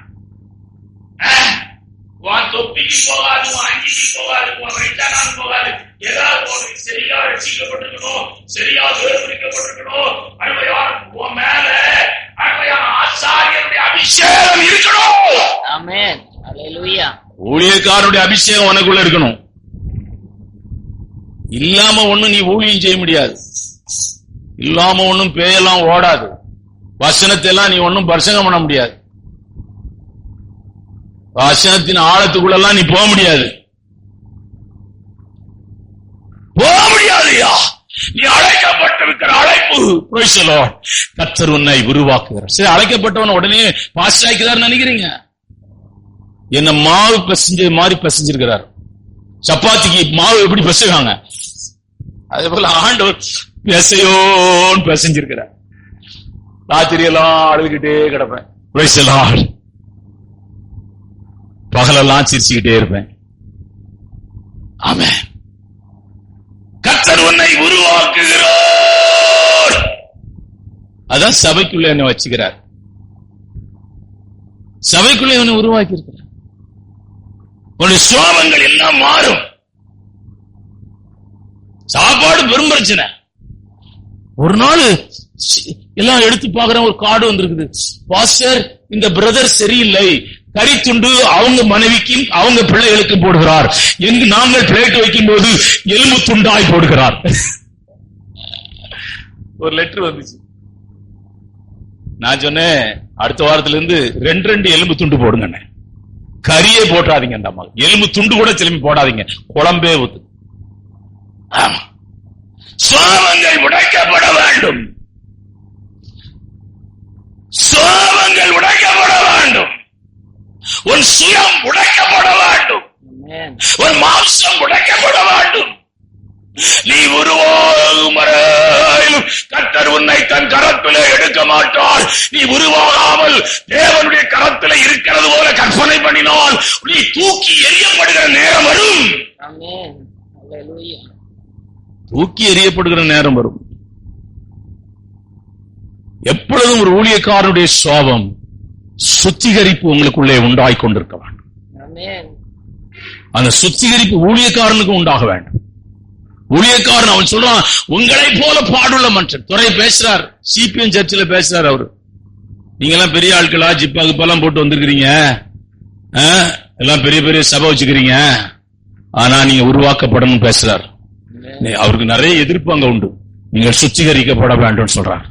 உன் தொப்பிக்கு போகாது, உன் அங்கிக்கு போகாது, உன் வயிற்றானாலும் போகாது. ஏதாவது சரியா ரசிக்கப்பட்டிருக்கணும், சரியா வேறுபடுத்தப்பட்டிருக்கணும். உன் மேல அருமையான ஆசாரியனுடைய அபிஷேகம் இருக்கணும். ஆமென். அல்லேலூயா. ஊழியக்காரனுடைய அபிஷேகம் உனக்குள்ள இருக்கணும். இல்லாம ஒண்ணும் நீ ஊழியம் செய்ய முடியாது. இல்லாம ஒண்ணும் பேயெல்லாம் ஓடாது. வசனத்தை எல்லாம் நீ ஒண்ணும் பிரசங்கம் பண்ண முடியாது. வசனத்தின் ஆழத்துக்குள்ளெல்லாம் நீ போக முடியாது. நீ அழைக்கப்பட்டிருக்கிற அழைப்பு கர்த்தர் உன்னை உருவாக்குகிறார். சரி, அழைக்கப்பட்டவன் உடனே பாஸ்டர் ஆக்கிறார் நினைக்கிறீங்க? என்ன மாவு பிசைஞ்ச மாதிரி பிசைஞ்சிருக்கிறார். சப்பாத்திக்கு மாவு எப்படி பிசைவாங்க, அதே போல ஆண்டவர் பிசையோன்னு பிசைஞ்சிருக்கிறார். ராத்திரி எல்லாம் அழுதுகிட்டே கிடப்பேன், பகலெல்லாம் சிரிச்சுக்கிட்டே இருப்பேன். ஆமென். கர்த்தர் உன்னை உருவாக்குகிறார். அதான் சபைக்குள்ள என்ன வச்சுக்கிறார். சபைக்குள்ள இவனை உருவாக்கி இருக்கிறார். உன்னுடைய சுவாபங்கள் எல்லாம் மாறும். சாப்பாடு பெரும் பிரச்சனை. ஒரு நாள் எல்லாம் எடுத்து பாக்குறேன், ஒரு கார்டு வந்திருக்குது. பாஸ்டர், இந்த பிரதர் சரியில்லை, கறித்துண்டு அவங்க மனைவிக்கும் அவங்க பிள்ளைகளுக்கு போடுகிறார். எங்கு நாங்கள் பிளேட் வைக்கும் போது எலும்பு துண்டாய் போடுகிறார். ஒரு லெட்டர் வந்துச்சு. நான் சொன்னேன், அடுத்த வாரத்துல இருந்து 2 எலும்பு துண்டு போடுங்க. கறியே போட்டாதீங்க, அந்த அம்மா எலும்பு துண்டு கூட திரும்பி போடாதீங்க, குழம்பே ஊத்து. சுவாபங்கள் உடைக்கப்பட வேண்டும். சுவாபங்கள் உடைக்கப்பட வேண்டும். உன் சுயம் உடைக்கப்பட வேண்டும். உன் மாம்சம் உடைக்கப்பட வேண்டும். நீ உருவாகும் வரையிலும் கர்த்தர் உன்னை தன் கரத்திலே எடுக்க மாட்டார். நீ உருவாகாமல் தேவனுடைய கரத்திலே இருக்கிறது போல கற்பனை பண்ணினால் நீ தூக்கி எறியப்படுகிற நேரம் வரும். தூக்கி எறியப்படுகிற நேரம் வரும். எப்பொழுதும் ஒரு ஊழியக்காரனுடைய சுவாபம் சுத்திகரிப்பு உங்களுக்குள்ளே உண்டாய் கொண்டிருக்க வேண்டும். அந்த சுத்திகரிப்பு ஊழியக்காரனுக்கு உண்டாக வேண்டும். ஊழியக்காரன் அவன் சொல்றான், உங்களை போல பாடுள்ள மனுஷன். துறை பேசுறார், சிபிஎம் சர்ச்சில் பேசுறார். அவரு, நீங்க எல்லாம் பெரிய ஆட்களா, ஜிப்பா கிப்பெல்லாம் போட்டு வந்திருக்கிறீங்க, எல்லாம் பெரிய பெரிய சபை வச்சுக்கிறீங்க, ஆனா நீங்க உருவாக்கப்படணும் பேசுறார். அவருக்கு நிறைய எதிர்ப்பு அங்க உண்டு. நீங்கள் சுத்திகரிக்கப்பட வேண்டும் சொல்றார்.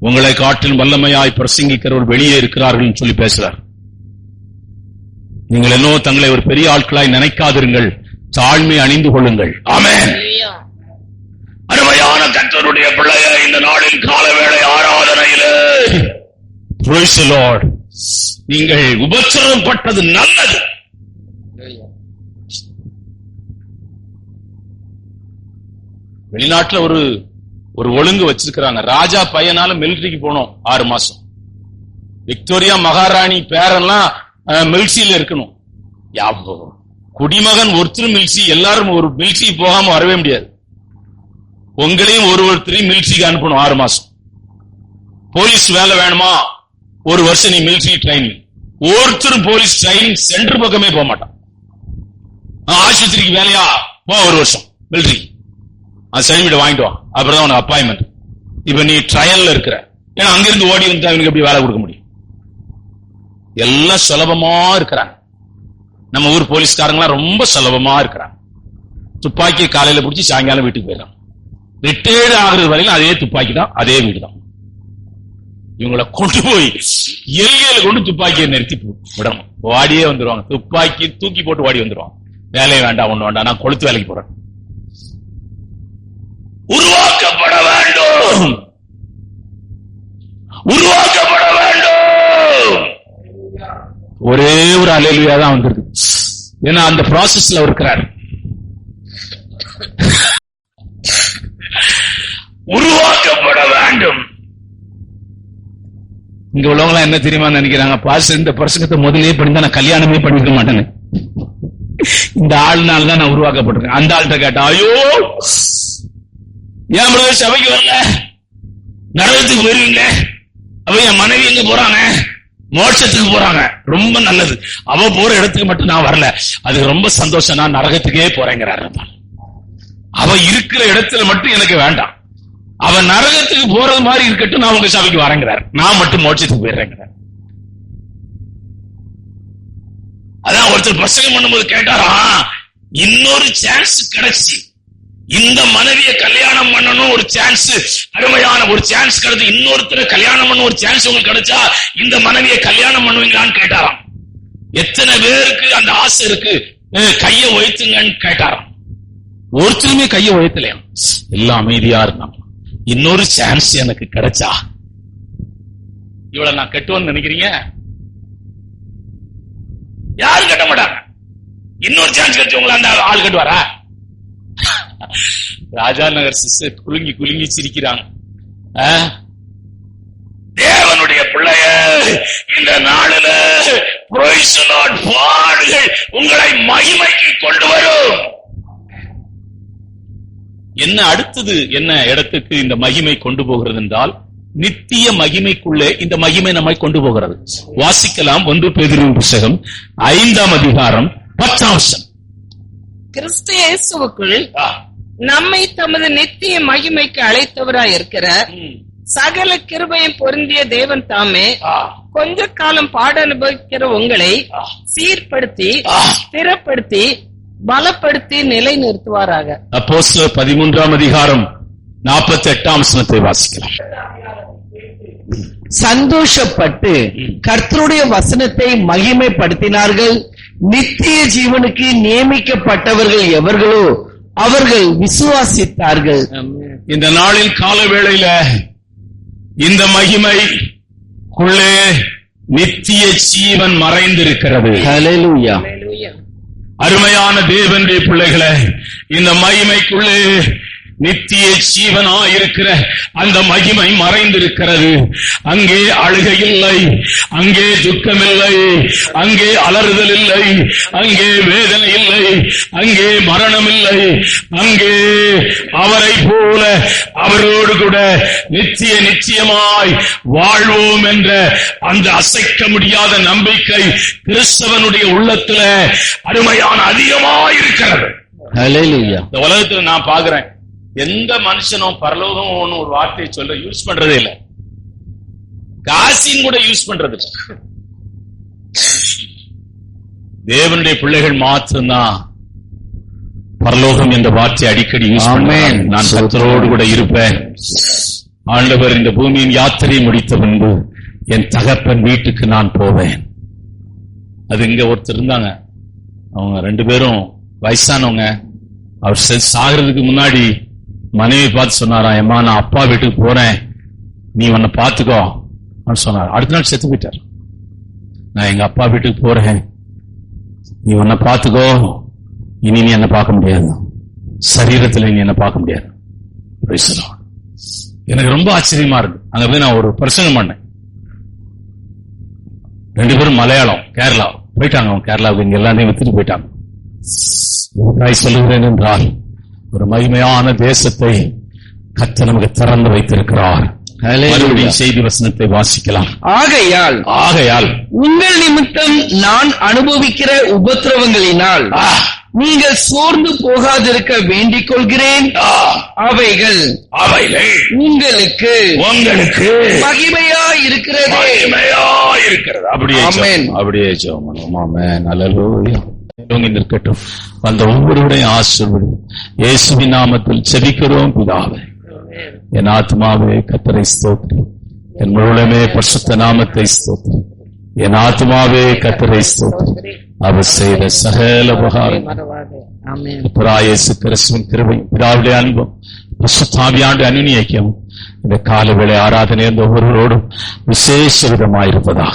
உங்களை காட்டில் வல்லமையாய் பிரசங்கிக்கிறவர் வெளியே இருக்கிறார்கள் சொல்லி பேசுறார். நீங்கள் இன்னும் தங்களை ஒரு பெரிய ஆட்களாய் நினைக்காதிருங்கள், தாழ்மை அணிந்து கொள்ளுங்கள். ஆமென். அருமையான கர்த்தருடைய பிள்ளையை இந்த நாளின் காலவேளை ஆராதனையிலே praise the Lord, நீங்கள் உபத்திரவப்பட்டது நல்லது. வெளிநாட்டுல ஒரு ஒழுங்கு வச்சிருக்கிறாங்க. ராஜா பையனால மிலிட்டரிக்கு போனோம் 6 மாசம். விக்டோரியா மகாராணி பேரெல்லாம் மிலிட்ரியில இருக்கணும். குடிமகன் ஒருத்தரும் மிலிட்ரி, எல்லாரும் ஒரு மிலிட்ரி போகாம வரவே முடியாது. உங்களையும் ஒருத்தரையும் மிலிட்ரிக்கு அனுப்பணும் 6 மாசம். போலீஸ் வேலை வேணுமா, 1 வருஷம் நீ மிலிட்ரி ட்ரைனிங். ஒருத்தரும் போலீஸ் ட்ரைனிங் சென்டர் பக்கமே போக மாட்டான். ஆஸ்பத்திரிக்கு வேலையா போ, 1 வருஷம் மிலிட்ரி, சர்டிபிகேட் வாங்கிட்டு வா, அப்புறம் உனக்கு அப்பாயின்மெண்ட். இப்ப நீ ட்ரையல்ல இருக்கிற, ஏன்னா அங்கிருந்து ஓடி வந்து அவனுக்கு எப்படி வேலை கொடுக்க முடியும்? எல்லாம் சுலபமா இருக்கிறாங்க. நம்ம ஊர் போலீஸ்காரங்களாம் ரொம்ப சுலபமா இருக்கிறாங்க. துப்பாக்கி காலையில பிடிச்சி சாயங்காலம் வீட்டுக்கு போயிடலாம். ரிட்டையர்டு ஆகுறது வரையிலும் அதே துப்பாக்கி தான், அதே வீடு தான். இவங்களை கொண்டு போய் எல்கையில கொண்டு துப்பாக்கியை நிறுத்தி விடணும், வாடியே வந்துருவாங்க. துப்பாக்கி தூக்கி போட்டு வாடி வந்துருவாங்க. வேலையை வேண்டாம், ஒண்ணு வேண்டாம், நான் கொளுத்து வேலைக்கு போறேன். உருவாக்கப்பட வேண்டும், உருவாக்கப்பட வேண்டும். ஒரே ஒரு அல்லேலூயா தான் வந்திருக்கு. ஏன்னா அந்த ப்ராசஸ்ல இருக்கிறார். உருவாக்கப்பட வேண்டும். இங்க உள்ளவங்க என்ன தெரியுமா நினைக்கிறாங்க, பாஸ்டர் இந்த பிரசங்கத்தை முதலே பண்ணிருந்தா நான் கல்யாணமே பண்ணிருக்க மாட்டேன்னு. இந்த ஆள்னால தான் நான் உருவாக்கப்பட்டிருக்கேன். அந்த ஆள்கிட்ட கேட்டா, ஐயோ ஏன் பிரதர் சபைக்கு வரல, நரகத்துக்கு போயிருவீங்க, அப்ப என் மனைவி எங்க போறாங்க, மோட்சத்துக்கு போறாங்க, ரொம்ப நல்லது, அவ போற இடத்துக்கு மட்டும் நான் வரல, அதுக்கு ரொம்ப சந்தோஷம், நான் நரகத்துக்கே போறேங்கிறாரு. அவ இருக்கிற இடத்துல மட்டும் எனக்கு வேண்டாம், அவ நரகத்துக்கு போறது மாதிரி இருக்கட்டும், நான் உங்க சபைக்கு வரேங்கிறார், நான் மட்டும் மோட்சத்துக்கு போயிடுறேங்கிறார். அதான் ஒருத்தர் பிரசங்கம் பண்ணும்போது கேட்டாரா, இன்னொரு சான்ஸ் கிடைச்சி இந்த மனைவியை கல்யாணம் பண்ணணும், ஒரு சான்ஸ், அருமையான ஒரு சான்ஸ் கிடைச்சு, இன்னொருத்தரை கல்யாணம் பண்ண ஒரு சான்ஸ் உங்களுக்கு கிடைச்சா இந்த மனைவியை கல்யாணம் பண்ணுவீங்களான்னு கேட்டாராம். எத்தனை பேருக்கு அந்த ஆசை இருக்கு, கைய உயர்த்துங்கன்னு கேட்டாராம். ஒருத்தருமே கைய உயர்த்தலையாம், எல்லாம் அமைதியா இருந்தாங்க. இன்னொரு சான்ஸ் எனக்கு கிடைச்சா இவ்வளவு நான் கட்டுவேன்னு நினைக்கிறீங்க? யாரும் கட்ட மாட்டாங்க. இன்னொரு சான்ஸ் கிடைச்சவங்கள அந்த ஆள் கட்டுவாரா? ராஜா நகர் சிஸ்டர் குலுங்கி குலுங்கி சிரிக்கிறாங்க. தேவனுடைய பிள்ளைய இந்த நாளில பாடுகள் உங்களை மகிமைக்கு கொண்டு வரும். என்ன அடுத்தது என்ன இடத்துக்கு இந்த மகிமை கொண்டு போகிறது என்றால், நித்திய மகிமைக்குள்ளே இந்த மகிமை நம்மை கொண்டு போகிறது. வாசிக்கலாம் 1 பேதுரு புத்தகம் 5ஆம் அதிகாரம் 10ஆம் வசனம். கிறிஸ்து இயேசுவுக்குள் நம்மை தமது நித்திய மகிமைக்கு அழைத்தவராய் இருக்கிற சகல கிருபையும் பொருந்திய தேவன் தாமே கொஞ்ச காலம் பாட அனுபவிக்கிற உங்களை சீர்படுத்தி ஸ்திரப்படுத்தி பலப்படுத்தி நிலை நிறுத்துவாராக. அப்போஸ்தலர் 13ஆம் அதிகாரம் 48ஆம் வசனத்தை வாசிக்கலாம். சந்தோஷப்பட்டு கர்த்தருடைய வசனத்தை மகிமைப்படுத்தினார்கள். நித்திய ஜீவனுக்கு நியமிக்கப்பட்டவர்கள் எவர்களோ அவர்கள் விசுவாசித்தார்கள். இந்த நாளில் கால வேளையில இந்த மகிமைக்குள்ளே நித்திய ஜீவன் மறைந்திருக்கிறது. ஹல்லேலூயா. அருமையான தேவனுடைய பிள்ளைகளே, இந்த மகிமைக்குள்ளே நித்திய ஜீவனாயிருக்கிற அந்த மகிமை மறைந்திருக்கிறது. அங்கே அழுகை இல்லை, அங்கே துக்கமில்லை, அங்கே அலறுதல் இல்லை, அங்கே வேதனை இல்லை, அங்கே மரணம் இல்லை. அங்கே அவரை போல அவரோடு கூட நிச்சயமாய் வாழ்வோம் என்ற அந்த அசைக்க முடியாத நம்பிக்கை கிறிஸ்தவனுடைய உள்ளத்துல அருமையான அதிகமாயிருக்கிறது. ஹல்லேலூயா. இந்த உலகத்துல நான் பாக்குறேன், எந்த மனுஷனும் பரலோகம் ஒரு வார்த்தையை சொல்ல யூஸ் பண்றதே இல்லை, காசின் கூட யூஸ் பண்றது. தேவனுடைய பிள்ளைகள் மாத்திரம்தான் பரலோகம் என்ற வார்த்தையை அடிக்கடி யூஸ் பண்ணுவேன். நான் கர்த்தரோடு கூட இருப்பேன், ஆண்டவர் இந்த பூமியின் யாத்திரை முடித்த பின்பு என் தகப்பன் வீட்டுக்கு நான் போவேன். அது இங்க ஒருத்தர் இருந்தாங்க, அவங்க 2 பேரும் வயசானவங்க. அவர் சாகிறதுக்கு முன்னாடி மனைவி பார்த்து சொன்னாரா, ஏம்மா நான் அப்பா வீட்டுக்கு போறேன், நீ உன்னை பாத்துக்கோ சொன்னார். அடுத்த நாள் செத்து போயிட்டார். நான் எங்க அப்பா வீட்டுக்கு போறேன், நீ உன்னை பாத்துக்கோ, இனி நீ என்ன பார்க்க முடியாது, சரீரத்துல நீ என்ன பார்க்க முடியாது. எனக்கு ரொம்ப ஆச்சரியமா இருக்கு. அங்க போய் நான் ஒரு பிரசங்கம் பண்ணேன். 2 பேரும் மலையாளம், கேரளா போயிட்டாங்க. அவங்க கேரளாவுக்கு இங்க எல்லாத்தையும் வித்துட்டு போயிட்டாங்க. சொல்லுகிறேன் என்றால், ஒரு மகிமையான தேசத்தை கர்த்தர் நமக்கு திறந்து வைத்திருக்கிறார். மறுபடியும் செய்தி வசனத்தை வாசிக்கலாம். ஆகையால் உங்கள் நிமித்தம் நான் அனுபவிக்கிற உபத்திரவங்களினால் நீங்கள் சோர்ந்து போகாதிருக்க வேண்டிக் கொள்கிறேன். அவைகள் உங்களுக்கு மகிமையா இருக்கிறது. அப்படியே நிற்கட்டும். அந்த ஒவ்வொருவரையும் ஆசீர்வதி இயேசுவின் நாமத்தில் செபிக்கிறோம் பிதாவே. என் ஆத்மாவே கர்த்தரை ஸ்தோத்திரி, என் முழுமே பரிசுத்த நாமத்தை ஸ்தோத்திரி. என் ஆத்மாவே கர்த்தரை ஸ்தோத்திரி, அவர் செய்த சகல உபகாரம் இயேசு கிறிஸ்துவின் கிருபை, பிதாவுடைய அன்பும் பரிசுத்த ஆவியானவருடைய அந்நியைக்கும் இந்த காலவேளை ஆராதனை ஒவ்வொருவரோடும் விசேஷ விதமாயிருப்பதாக.